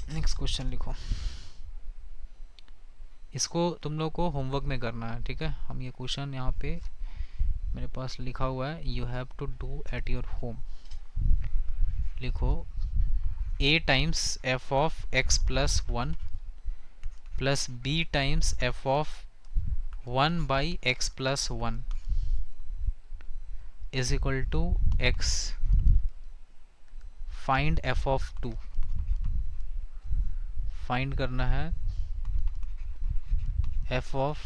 नेक्स्ट क्वेश्चन लिखो। इसको तुम लोग को होमवर्क में करना है, ठीक है। हम ये क्वेश्चन यहाँ पे मेरे पास लिखा हुआ है, you have to do at your home. लिखो a times f of x plus 1 plus b times f of 1/x plus 1 is equal to x। Find F of 2। फाइंड करना है एफ ऑफ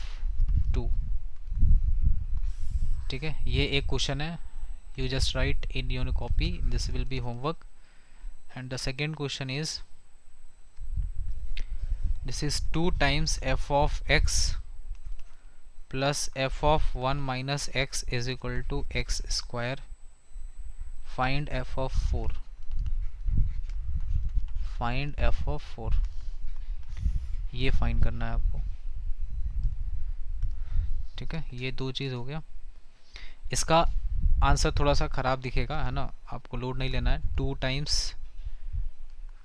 2। ठीक है, ये एक क्वेश्चन है, you just write in your copy. This will be homework. And the second question is, this is 2 times f of x plus f of 1 minus x is equal to x square. Find f of 4. Find f of 4, ये find करना है आपको। ठीक है, ये दो चीज़ हो गया। इसका आंसर थोड़ा सा ख़राब दिखेगा, है ना, आपको लोड नहीं लेना है। 2 times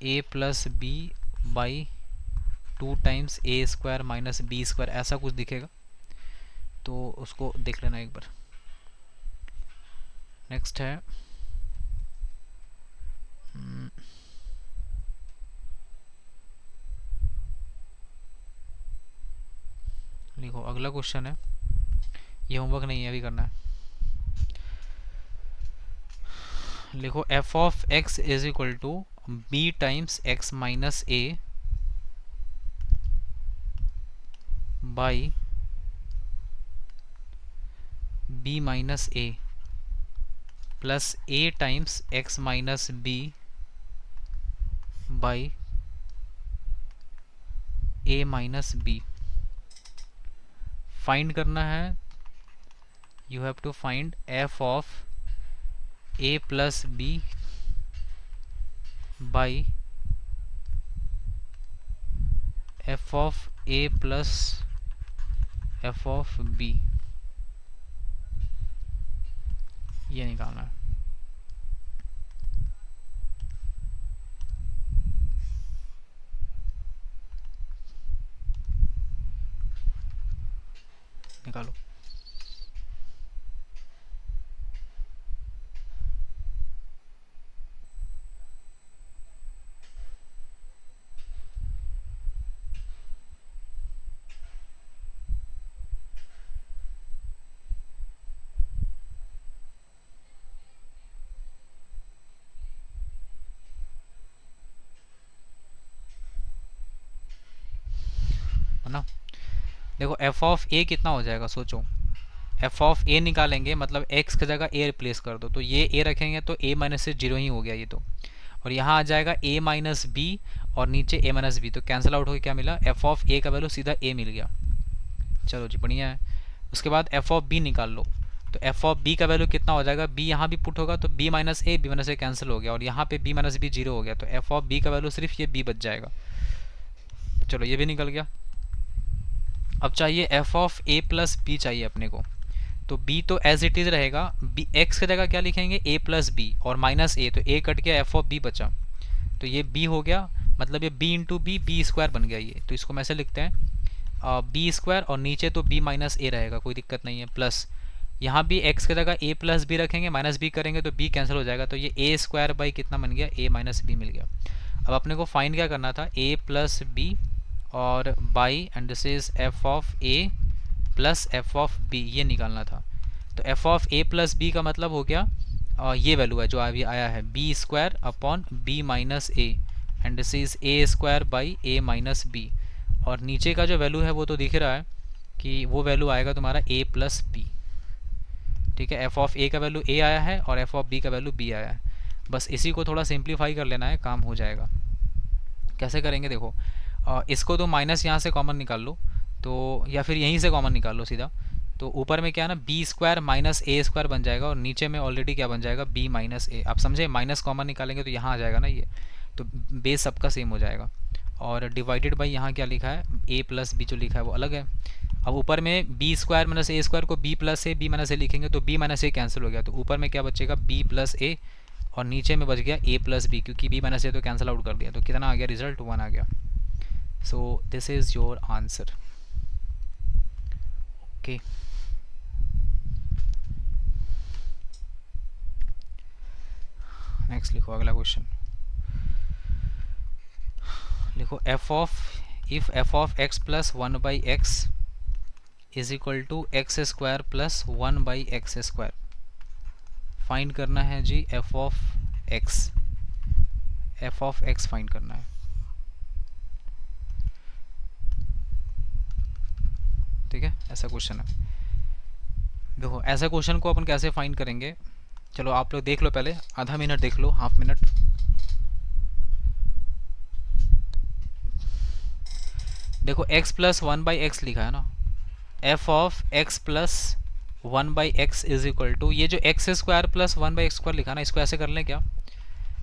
a plus b by 2 times a square minus b square, ऐसा कुछ दिखेगा, तो उसको देख लेना एक बार। नेक्स्ट है लिखो, अगला क्वेश्चन है, ये होमवर्क नहीं है, अभी करना है। लिखो f of x is equal to b times x minus a by b minus a plus a times x minus b by a minus b। Find करना है, you have to find f of a plus b by f of a plus f of b, ये निकालना है। निकालो। है ना, देखो f of a कितना हो जाएगा, सोचो। f ऑफ a निकालेंगे, मतलब x की जगह a रिप्लेस कर दो, तो ये a रखेंगे तो a माइनस से 0 ही हो गया ये तो। और यहाँ आ जाएगा a माइनस बी और नीचे a माइनस बी, तो कैंसिल आउट होकर क्या मिला, f ऑफ a का वैल्यू सीधा a मिल गया। चलो जी, बढ़िया है। उसके बाद f ऑफ b निकाल लो, तो f ऑफ b का वैल्यू कितना हो जाएगा, b यहाँ भी पुट होगा तो b माइनस ए कैंसिल हो गया, और यहाँ पे b माइनस बी 0 हो गया, तो f ऑफ b का वैल्यू सिर्फ ये b बच जाएगा। चलो, ये भी निकल गया। अब चाहिए f of a plus b चाहिए अपने को, तो b तो एज इट इज़ रहेगा, b x की जगह क्या लिखेंगे, a प्लस बी और माइनस a, तो a कट गया, f ऑफ b बचा, तो ये b हो गया, मतलब ये b into b, b square बन गया ये, तो इसको हम ऐसे लिखते हैं बी स्क्वायर, और नीचे तो b माइनस ए रहेगा, कोई दिक्कत नहीं है, प्लस यहाँ भी x की जगह a प्लस बी रखेंगे, माइनस b करेंगे तो b कैंसिल हो जाएगा, तो ये a स्क्वायर बाई कितना बन गया, a माइनस बी मिल गया। अब अपने को फाइंड क्या करना था, a प्लस बी और by, and this is f of a plus f of b, ये निकालना था। तो f of a plus b का मतलब हो गया ये वैल्यू है जो अभी आया है, b square upon b minus a, and this is a square by a minus b, और नीचे का जो वैल्यू है वो तो दिख रहा है कि वो वैल्यू आएगा तुम्हारा a प्लस बी। ठीक है, f ऑफ a का वैल्यू a आया है और f ऑफ b का वैल्यू b आया है, बस इसी को थोड़ा सिंप्लीफाई कर लेना है, काम हो जाएगा। कैसे करेंगे, देखो इसको तो माइनस यहाँ से कॉमन निकाल लो, तो या फिर यहीं से कॉमन निकाल लो सीधा, तो ऊपर में क्या है ना, बी स्क्वायर माइनस ए स्क्वायर बन जाएगा, और नीचे में ऑलरेडी क्या बन जाएगा, बी माइनस ए। आप समझे, माइनस कॉमन निकालेंगे तो यहाँ आ जाएगा ना ये, तो बेस सबका सेम हो जाएगा, और डिवाइडेड बाई यहाँ क्या लिखा है, ए प्लस बी जो लिखा है वो अलग है। अब ऊपर में बी स्क्वायर माइनस ए स्क्वायर को बी प्लस ए, बी माइनस ए लिखेंगे तो बी माइनस ए कैंसिल हो गया, तो ऊपर में क्या बचेगा, बी प्लस ए, और नीचे में बच गया ए प्लस बी, क्योंकि बी माइनस ए तो कैंसिल आउट कर दिया, तो कितना आ गया रिजल्ट, 1 आ गया। So this is your answer. Okay. Next लिखो, अगला क्वेश्चन लिखो, if f of x plus 1 by x is equal to x square plus 1 by x square, find करना है जी f of x फाइंड करना है। ठीक है, ऐसा क्वेश्चन है। देखो, ऐसा क्वेश्चन को अपन कैसे फाइंड करेंगे, चलो आप लोग देख लो, पहले आधा मिनट देख लो, हाफ मिनट। देखो x plus one by x लिखा है ना, F of x plus one by x is equal to, ये जो x square plus one by x square लिखा ना, इसको ऐसे कर लें क्या,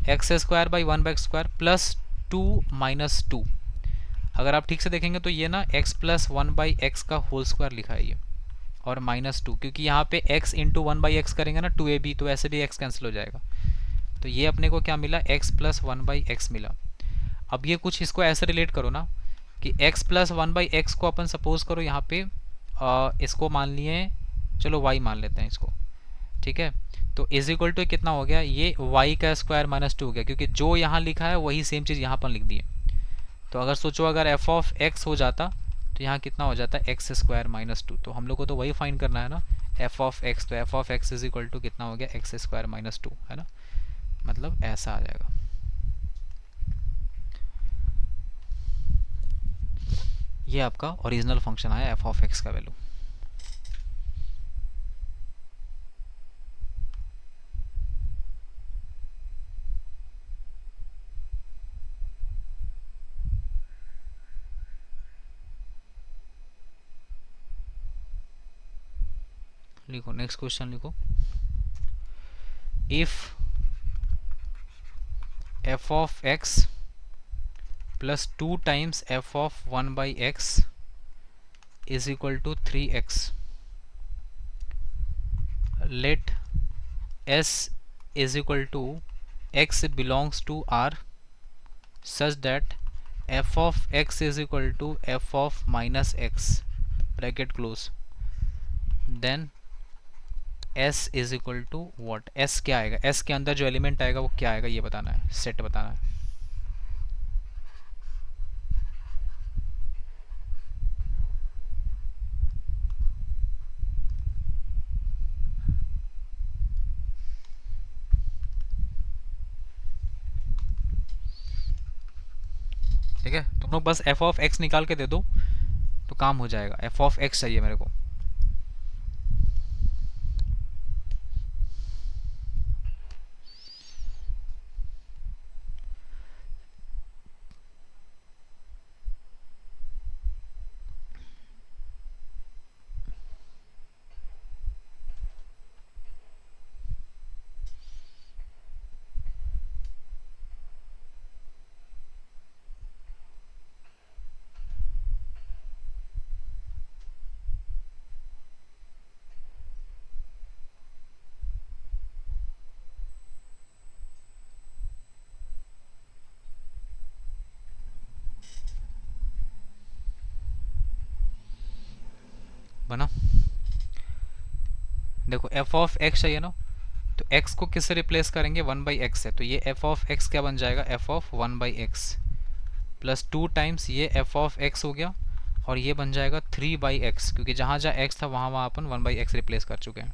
x square by one by x square plus two minus two. अगर आप ठीक से देखेंगे तो ये ना x plus one by x का होल स्क्वायर लिखा है ये, और माइनस टू, क्योंकि यहाँ पे x into one by x करेंगे ना, टू ए बी, तो ऐसे भी x कैंसिल हो जाएगा। तो ये अपने को क्या मिला, x plus one by x मिला। अब ये कुछ इसको ऐसे रिलेट करो ना कि x plus one by x को अपन सपोज करो यहाँ पे इसको मान लिए, चलो y मान लेते हैं इसको, ठीक है। तो इज इक्वल टू कितना हो गया, ये y का स्क्वायर माइनस टू हो गया, क्योंकि जो यहाँ लिखा है वही सेम चीज़ यहाँ पर लिख दी है। तो अगर सोचो अगर एफ ऑफ एक्स हो जाता तो यहाँ कितना हो जाता है, एक्स स्क्वायर माइनस टू। तो हम लोग को तो वही फाइंड करना है ना, एफ ऑफ एक्स। तो F of x is equal to कितना हो गया, एक्स स्क्वायर माइनस टू, है ना, मतलब ऐसा आ जाएगा। ये आपका ओरिजिनल फंक्शन आया एफ ऑफ एक्स का वैल्यू। लिखो नेक्स्ट क्वेश्चन लिखो, if F of x plus two times f of one by x is equal to three x, let s is equal to x belongs to R such that f of x is equal to f of minus x bracket close, then s is equal to what, s क्या आएगा, s के अंदर जो element आएगा वो क्या आएगा, ये बताना है, सेट बताना है। ठीक है, तुम लोग बस f ऑफ x निकाल के दे दो तो काम हो जाएगा। f ऑफ x चाहिए मेरे को। बना, देखो f ऑफ x चाहिए ना, तो x को किससे रिप्लेस करेंगे, वन बाई एक्स से। तो ये f ऑफ x क्या बन जाएगा, f of one by x plus two times ये f ऑफ x हो गया, और ये बन जाएगा थ्री बाई एक्स, क्योंकि जहाँ जहाँ x था वहाँ वहाँ अपन वन बाई एक्स रिप्लेस कर चुके हैं।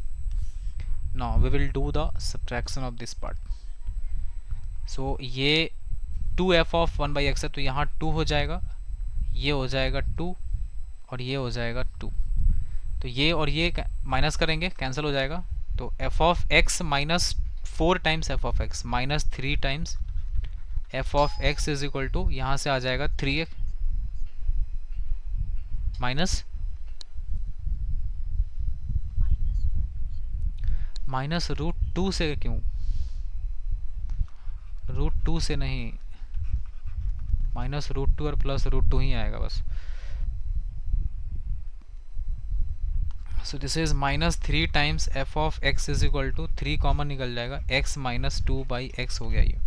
Now we will do the subtraction of this part. So ये two F of one by X है, तो यहाँ टू हो जाएगा, ये हो जाएगा टू, और ये हो जाएगा टू। तो ये और ये माइनस करेंगे, कैंसिल हो जाएगा। तो F of x minus four times f of x minus three times f of x is equal to, यहाँ से आ जाएगा three x minus minus root two से, क्यों रूट टू से नहीं, माइनस रूट टू और प्लस रूट टू ही आएगा बस। So this is minus three times f of x is equal to, three common निकल जाएगा, x minus two by x हो गया, ये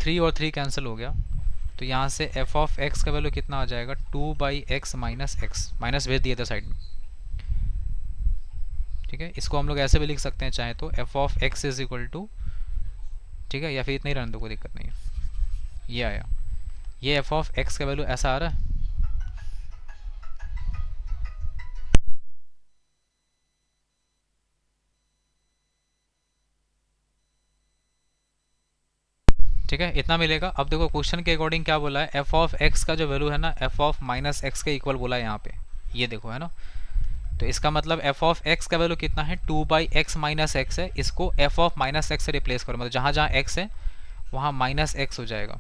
थ्री और थ्री कैंसिल हो गया। तो यहाँ से एफ ऑफ एक्स का वैल्यू कितना आ जाएगा, to by x minus x, minus भेज दिए थे साइड में। ठीक है, इसको हम लोग ऐसे भी लिख सकते हैं चाहे तो, F of x is equal to, ठीक है, या फिर इतना ही रहने दो, कोई दिक्कत नहीं है। ये आया, ये एफ ऑफ एक्स का वैल्यू ऐसा आ रहा है। ठीक है, इतना मिलेगा। अब देखो क्वेश्चन के अकॉर्डिंग क्या बोला है, एफ ऑफ एक्स का जो वैल्यू है ना, एफ ऑफ माइनस एक्स के इक्वल बोला है यहाँ पे, ये देखो है ना। तो इसका मतलब एफ ऑफ एक्स का वैल्यू कितना है, 2/x माइनस एक्स है, इसको एफ ऑफ माइनस एक्स से रिप्लेस करो, मतलब जहाँ जहाँ एक्स है वहाँ माइनस एक्स हो जाएगा।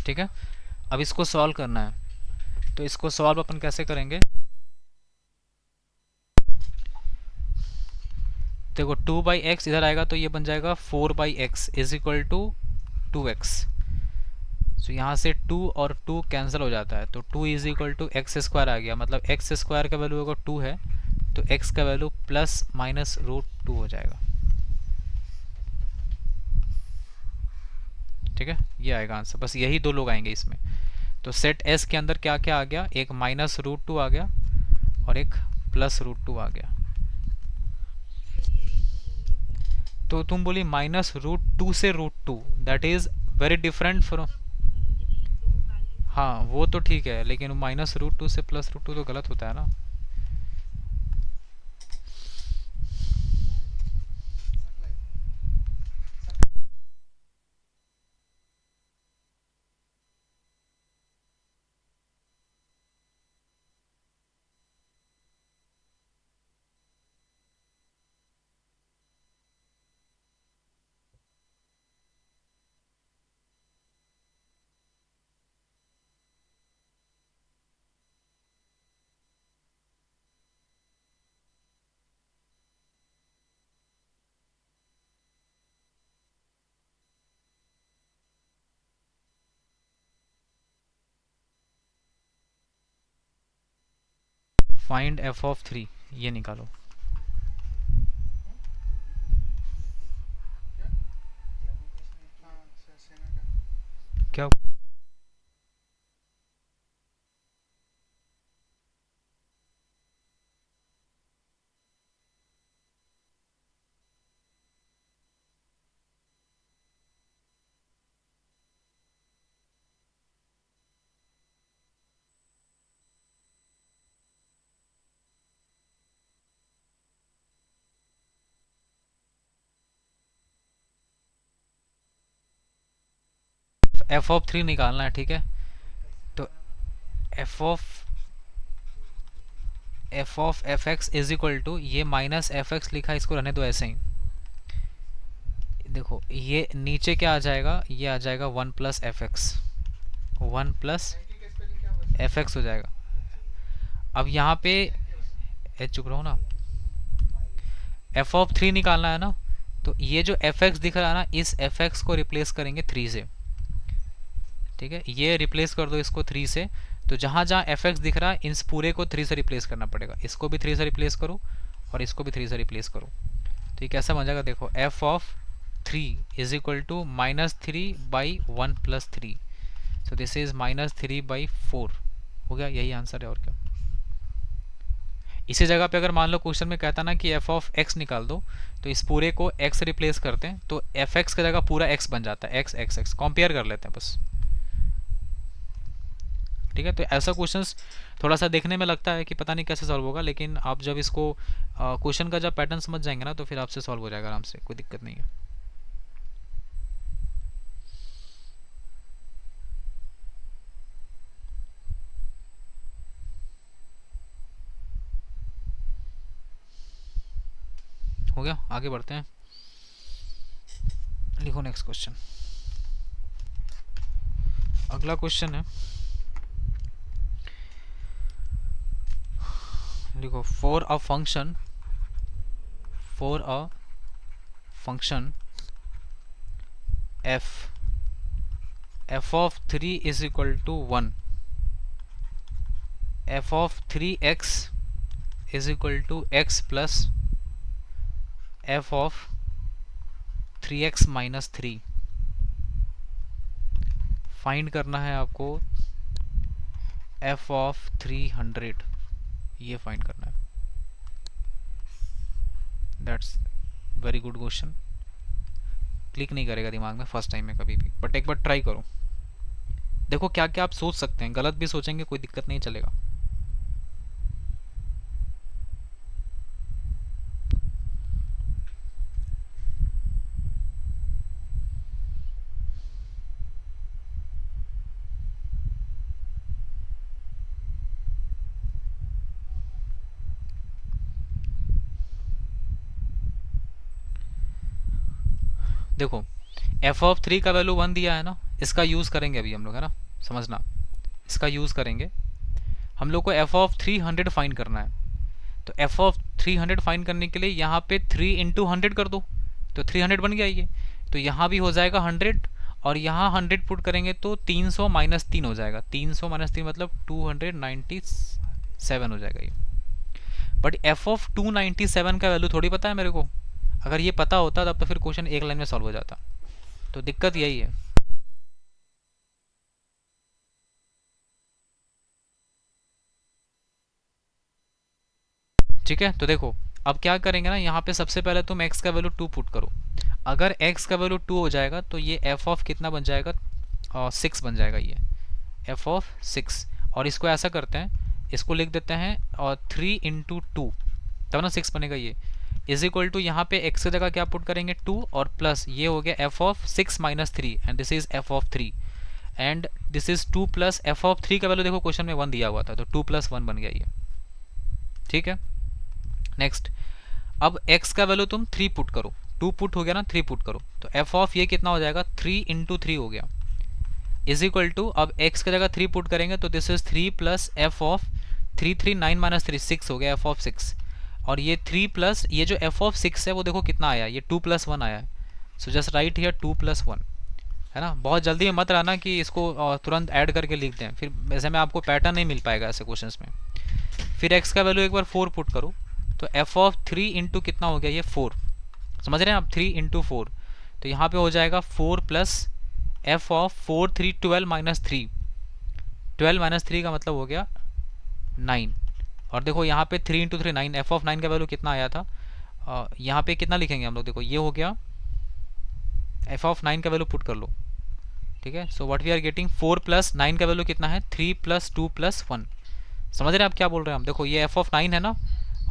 ठीक है, अब इसको सॉल्व करना है, तो इसको सॉल्व अपन कैसे करेंगे, देखो 2/x इधर आएगा तो ये बन जाएगा 4/x is equal to 2x। तो यहाँ से 2 और 2 कैंसिल हो जाता है, तो 2 is equal to X square आ गया, मतलब एक्स स्क्वायर का वैल्यू अगर 2 है तो x का वैल्यू प्लस माइनस रूट 2 हो जाएगा। ठीक है, ये आएगा आंसर, बस यही दो लोग आएंगे इसमें। तो सेट एस के अंदर क्या क्या आ गया, एक माइनस रूट 2 आ गया और एक प्लस रूट 2 आ गया। तो तुम बोली माइनस रूट 2 से root 2, that is very different from, हाँ वो तो ठीक है, लेकिन माइनस रूट 2 से प्लस रूट 2 तो गलत होता है ना। फाइंड एफ ऑफ 3, ये निकालो। क्या एफ ऑफ 3 निकालना है, ठीक है। तो F of f x is equal to, ये माइनस एफ एक्स लिखा, इसको रहने दो ऐसे ही। देखो ये नीचे क्या आ जाएगा, ये आ जाएगा 1 plus F x, 1 plus F x हो जाएगा। अब यहाँ पे चुप रहो ना, एफ ऑफ 3 निकालना है ना, तो ये जो एफ एक्स दिख रहा है ना, इस एफ एक्स को रिप्लेस करेंगे 3 से। ठीक है, ये रिप्लेस कर दो इसको 3 से, तो जहाँ जहाँ एफ एक्स दिख रहा है इन पूरे को 3 से रिप्लेस करना पड़ेगा, इसको भी 3 से रिप्लेस करो और इसको भी 3 से रिप्लेस करो। तो ये कैसा बन जाएगा, देखो f of 3 is equal to -3/1 + 3, so this is -3/4 हो गया, यही आंसर है और क्या। इसी जगह पे अगर मान लो क्वेश्चन में कहता ना कि एफ ऑफ एक्स निकाल दो, तो इस पूरे को एक्स से रिप्लेस करते हैं, तो एफ एक्स की जगह पूरा एक्स बन जाता है, एक्स एक्स एक्स कंपेयर कर लेते हैं बस। ठीक है, तो ऐसा क्वेश्चंस थोड़ा सा देखने में लगता है कि पता नहीं कैसे सॉल्व होगा, लेकिन आप जब इसको क्वेश्चन का जब पैटर्न समझ जाएंगे ना, तो फिर आपसे सॉल्व हो जाएगा आराम से, कोई दिक्कत नहीं है। हो गया, आगे बढ़ते हैं, लिखो नेक्स्ट क्वेश्चन। अगला क्वेश्चन है, लिखो for a function f of 3 is equal to 1, f of 3x is equal to x plus F of 3x - 3। Find करना है आपको एफ ऑफ 300, ये फाइंड करना है। That's very good question, click नहीं करेगा दिमाग में फर्स्ट टाइम में कभी भी, बट एक बार ट्राई करो, देखो क्या क्या आप सोच सकते हैं, गलत भी सोचेंगे कोई दिक्कत नहीं, चलेगा। देखो एफ ऑफ थ्री का वैल्यू वन दिया है ना, इसका यूज़ करेंगे अभी हम लोग, है ना, समझना, इसका यूज़ करेंगे। हम लोग को एफ ऑफ 300 फाइंड करना है। तो एफ ऑफ 300 फाइंड करने के लिए यहाँ पे 3 इंटू 100 कर दो, तो 300 बन गया ये। तो यहाँ भी हो जाएगा 100, और यहाँ 100 पुट करेंगे तो 300 माइनस 3 हो जाएगा, 300 माइनस 3 मतलब 297 हो जाएगा ये। बट एफ ऑफ 297 का वैल्यू थोड़ी पता है मेरे को। अगर ये पता होता तब तो फिर क्वेश्चन एक लाइन में सॉल्व हो जाता। तो दिक्कत यही है। ठीक है, तो देखो अब क्या करेंगे ना, यहाँ पे सबसे पहले तुम x का वैल्यू 2 पुट करो। अगर x का वैल्यू 2 हो जाएगा तो ये f ऑफ कितना बन जाएगा, 6 बन जाएगा ये, f ऑफ 6। और इसको ऐसा करते हैं, इसको लिख देते हैं और 3 इंटू 2, तब ना 6 बनेगा ये, इज इक्वल टू यहाँ पे x की जगह क्या पुट करेंगे 2, और प्लस ये हो गया f of 6 minus 3, and this is f of 3, and this is 2 plus f of 3 का वैल्यू देखो क्वेश्चन में 1 दिया हुआ था, तो 2 प्लस 1 बन गया ये। ठीक है, नेक्स्ट अब x का वैल्यू तुम 3 पुट करो, 2 पुट हो गया ना, 3 पुट करो, तो f ऑफ ये कितना हो जाएगा, 3 इंटू 3 हो गया, इज इक्वल टू अब x की जगह 3 पुट करेंगे तो this is 3 plus f of 3, 3 9 minus 3 6 हो गया f ऑफ 6, और ये 3 प्लस ये जो f ऑफ 6 है वो देखो कितना आया, ये 2 प्लस 1 आया है। So just right here 2 plus 1, है ना। बहुत जल्दी में मत रहना कि इसको तुरंत ऐड करके लिख दें, फिर ऐसे में आपको पैटर्न नहीं मिल पाएगा ऐसे क्वेश्चंस में। फिर x का वैल्यू एक बार 4 पुट करो, तो f ऑफ 3 इंटू कितना हो गया ये 4, समझ रहे हैं आप, 3 इंटू 4, तो यहाँ पे हो जाएगा 4 plus f of 4 3 12 minus 3, 12 minus 3 का मतलब हो गया 9। और देखो यहाँ पे 3 इंटू 3 9, f ऑफ 9 का वैल्यू कितना आया था, यहाँ पे कितना लिखेंगे हम लोग, देखो ये हो गया f ऑफ 9 का वैल्यू पुट कर लो। ठीक है, so what we are getting 4 plus 9 का वैल्यू कितना है, 3 प्लस 2 प्लस 1। समझ रहे हैं आप क्या बोल रहे हैं हम, देखो ये f ऑफ 9 है ना,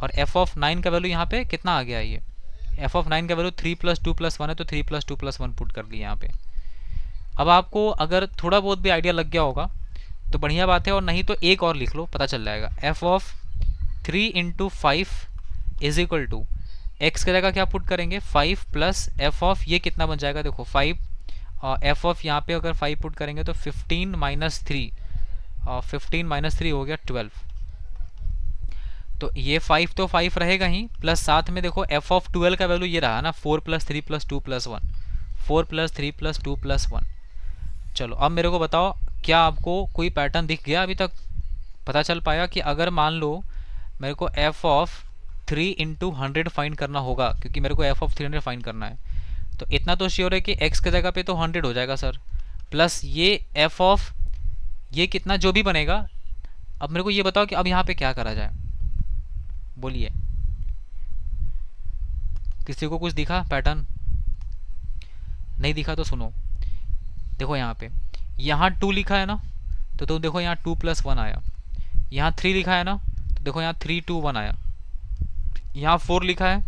और f ऑफ 9 का वैल्यू यहाँ पे कितना आ गया है, ये f ऑफ 9 का वैल्यू 3 प्लस 2 प्लस 1 है, तो 3 प्लस 2 प्लस 1 पुट कर लिया यहाँ पे। अब आपको अगर थोड़ा बहुत भी आइडिया लग गया होगा तो बढ़िया बात है, और नहीं तो एक और लिख लो, पता चल जाएगा। f of 3 into 5 is equal to, x की जगह क्या पुट करेंगे 5 प्लस f ऑफ ये कितना बन जाएगा, देखो 5, f ऑफ यहाँ पे अगर 5 पुट करेंगे तो 15 माइनस 3, 15 माइनस 3 हो गया 12। तो ये 5 तो 5 रहेगा ही, प्लस साथ में देखो f ऑफ 12 का वैल्यू ये रहा ना, 4 plus 3 plus 2 plus 1, 4 plus 3 plus 2 plus 1। चलो अब मेरे को बताओ, क्या आपको कोई पैटर्न दिख गया अभी तक, पता चल पाया कि अगर मान लो मेरे को f ऑफ 3 इंटू 100 फाइंड करना होगा, क्योंकि मेरे को f ऑफ 300 फाइंड करना है, तो इतना तो श्योर है कि x के जगह पे तो 100 हो जाएगा सर, प्लस ये f ऑफ ये कितना जो भी बनेगा। अब मेरे को ये बताओ कि अब यहाँ पे क्या करा जाए, बोलिए, किसी को कुछ दिखा पैटर्न, नहीं दिखा तो सुनो। देखो यहाँ पे यहाँ 2 लिखा है ना, तो तुम देखो यहाँ 2 प्लस 1 आया, यहाँ 3 लिखा है ना, तो देखो यहाँ 3 2 1 आया, यहाँ 4 लिखा है,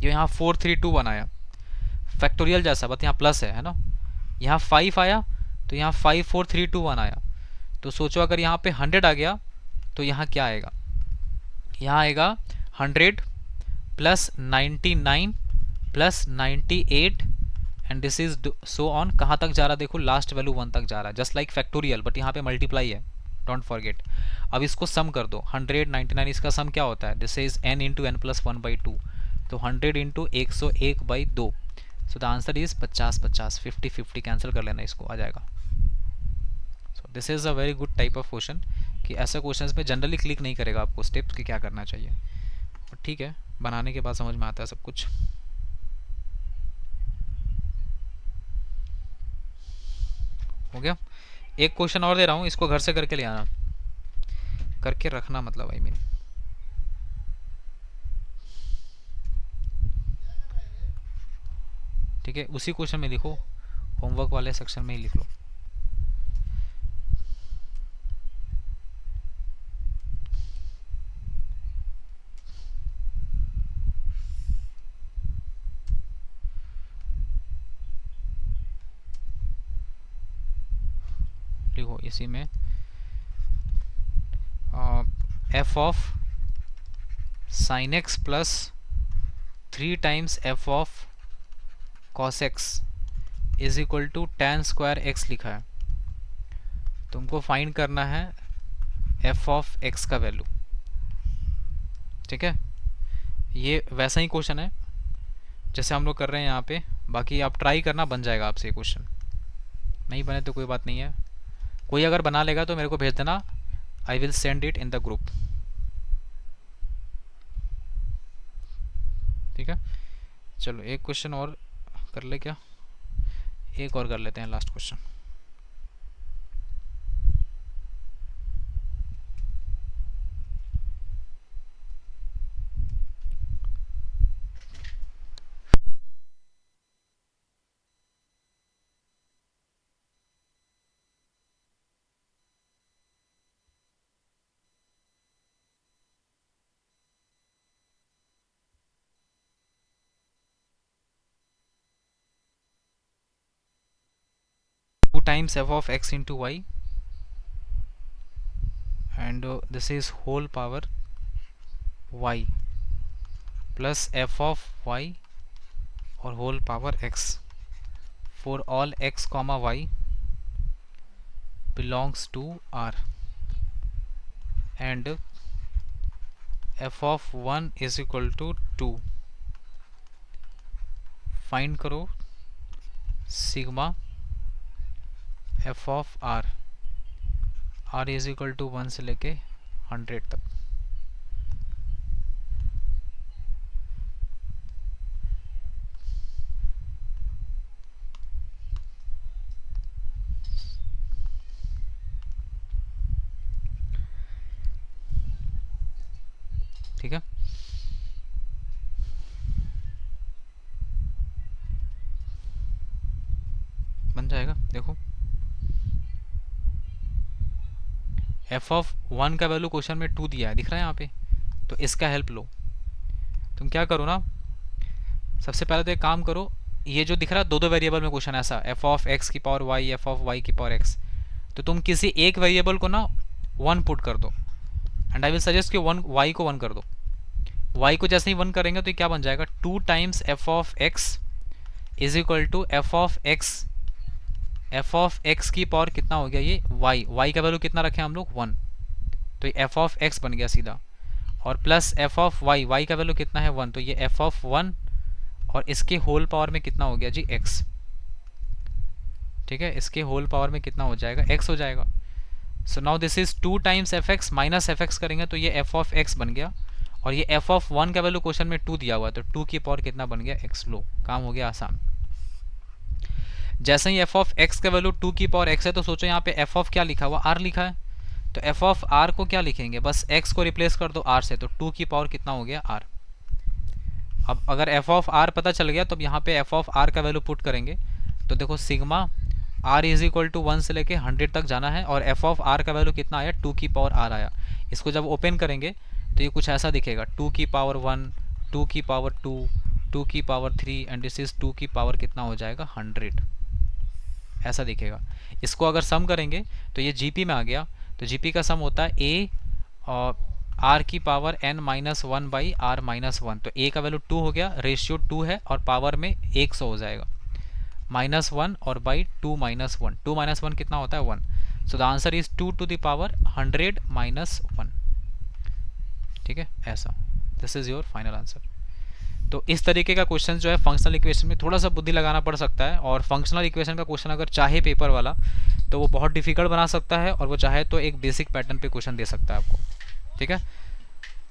जो यहाँ 4 3 2 1 आया, फैक्टोरियल जैसा, बस यहाँ प्लस है ना। यहाँ 5 आया, तो यहाँ 5 4 3 2 1 आया। तो सोचो अगर यहाँ पे 100 आ गया तो यहाँ क्या आएगा, यहाँ आएगा 100 plus 99 plus 98, and this is so on, कहाँ तक जा रहा है देखो, लास्ट वैल्यू 1 तक जा रहा है, जस्ट लाइक फैक्टोरियल, बट यहाँ पे मल्टीप्लाई है, डोंट फॉरगेट। अब इसको सम कर दो, 100 99, इसका सम क्या होता है, this is n into n plus 1/2, तो 100 into 101/2, so the answer is 50 50, 50 50 cancel कर लेना, इसको आ जाएगा। So this is a very good type of question, कि ऐसे क्वेश्चंस में जनरली क्लिक नहीं करेगा आपको स्टेप्स कि क्या करना चाहिए, बट ठीक है, बनाने के बाद समझ में आता है सब कुछ। हो गया, एक क्वेश्चन और दे रहा हूँ, इसको घर से करके ले आना, करके रखना, मतलब आई मीन। ठीक है, उसी क्वेश्चन में लिखो, होमवर्क वाले सेक्शन में ही लिख लो। लिखो इसी में f of sin x plus 3 times f of cos x is equal to tan square x लिखा है, तुमको फाइंड करना है f ऑफ x का वैल्यू। ठीक है, ये वैसा ही क्वेश्चन है जैसे हम लोग कर रहे हैं यहाँ पे। बाकी आप ट्राई करना, बन जाएगा आपसे ये क्वेश्चन। नहीं बने तो कोई बात नहीं है, कोई अगर बना लेगा तो मेरे को भेज देना, I will send it in the group. ठीक है, चलो एक क्वेश्चन और कर ले क्या, एक और कर लेते हैं, last question. Two times f of x into y and this is whole power y plus f of y or whole power x for all x comma y belongs to R and f of 1 is equal to 2। Find करो sigma f of r, r is equal to 1 से लेके 100 तक। ठीक है, बन जाएगा। देखो f of 1 का वैल्यू क्वेश्चन में 2 दिया है, दिख रहा है यहाँ पे, तो इसका हेल्प लो। तुम क्या करो ना, सबसे पहले तो एक काम करो, ये जो दिख रहा है दो दो वेरिएबल में क्वेश्चन ऐसा, f ऑफ x की power y, f of y की पावर x, तो तुम किसी एक वेरिएबल को ना 1 पुट कर दो एंड आई विल सजेस्ट कि 1 y को 1 कर दो। y को जैसे ही 1 करेंगे तो ये क्या बन जाएगा, 2 times f of x is equal to f of x, f of x की पावर कितना हो गया ये y का वैल्यू कितना रखे हम लोग 1, तो ये f ऑफ x बन गया सीधा, और प्लस f ऑफ y का वैल्यू कितना है 1, तो ये f ऑफ 1 और इसके होल पावर में कितना हो गया जी x। ठीक है, इसके होल पावर में कितना हो जाएगा x हो जाएगा। So now this is 2 times F x minus f x करेंगे तो ये f ऑफ x बन गया, और ये f ऑफ 1 का वैल्यू क्वेश्चन में 2 दिया हुआ है, तो 2 की पावर कितना बन गया x। लो काम हो गया आसान। जैसे ही f ऑफ x का वैल्यू 2 की पावर x है, तो सोचो यहाँ पे f ऑफ क्या लिखा हुआ, r लिखा है, तो f ऑफ r को क्या लिखेंगे, बस x को रिप्लेस कर दो r से, तो 2 की पावर कितना हो गया r। अब अगर f ऑफ r पता चल गया तो यहाँ पे f ऑफ r का वैल्यू पुट करेंगे, तो देखो sigma r is equal to 1 से लेके 100 तक जाना है, और f ऑफ r का वैल्यू कितना आया, 2 की पावर r आया। इसको जब ओपन करेंगे तो ये कुछ ऐसा दिखेगा, 2 की पावर 1, 2 की पावर 2, 2 की पावर 3 एंड दिस इज 2 की पावर कितना हो जाएगा 100, ऐसा दिखेगा। इसको अगर सम करेंगे तो ये जीपी में आ गया, तो जीपी का सम होता है a और r की power n minus 1 by r minus 1, तो a का वैल्यू 2 हो गया, रेशियो 2 है और पावर में 100 हो जाएगा, माइनस 1 और बाई 2 माइनस 1, 2 माइनस 1 कितना होता है 1, so the answer is 2 to the power 100 minus 1। ठीक है, ऐसा, this is your final answer. तो इस तरीके का क्वेश्चन जो है फंक्शनल इक्वेशन में थोड़ा सा बुद्धि लगाना पड़ सकता है, और फंक्शनल इक्वेशन का क्वेश्चन अगर चाहे पेपर वाला तो वो बहुत डिफिकल्ट बना सकता है, और वो चाहे तो एक बेसिक पैटर्न पे क्वेश्चन दे सकता है आपको। ठीक है,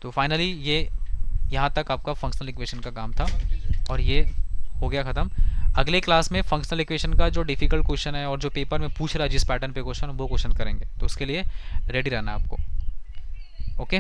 तो फाइनली ये यहाँ तक आपका फंक्शनल इक्वेशन का काम था, और ये हो गया ख़त्म। अगले क्लास में फंक्शनल इक्वेशन का जो डिफिकल्ट क्वेश्चन है और जो पेपर में पूछ रहा है जिस पैटर्न पे क्वेश्चन, वो क्वेश्चन करेंगे, तो उसके लिए रेडी रहना है आपको। ओके।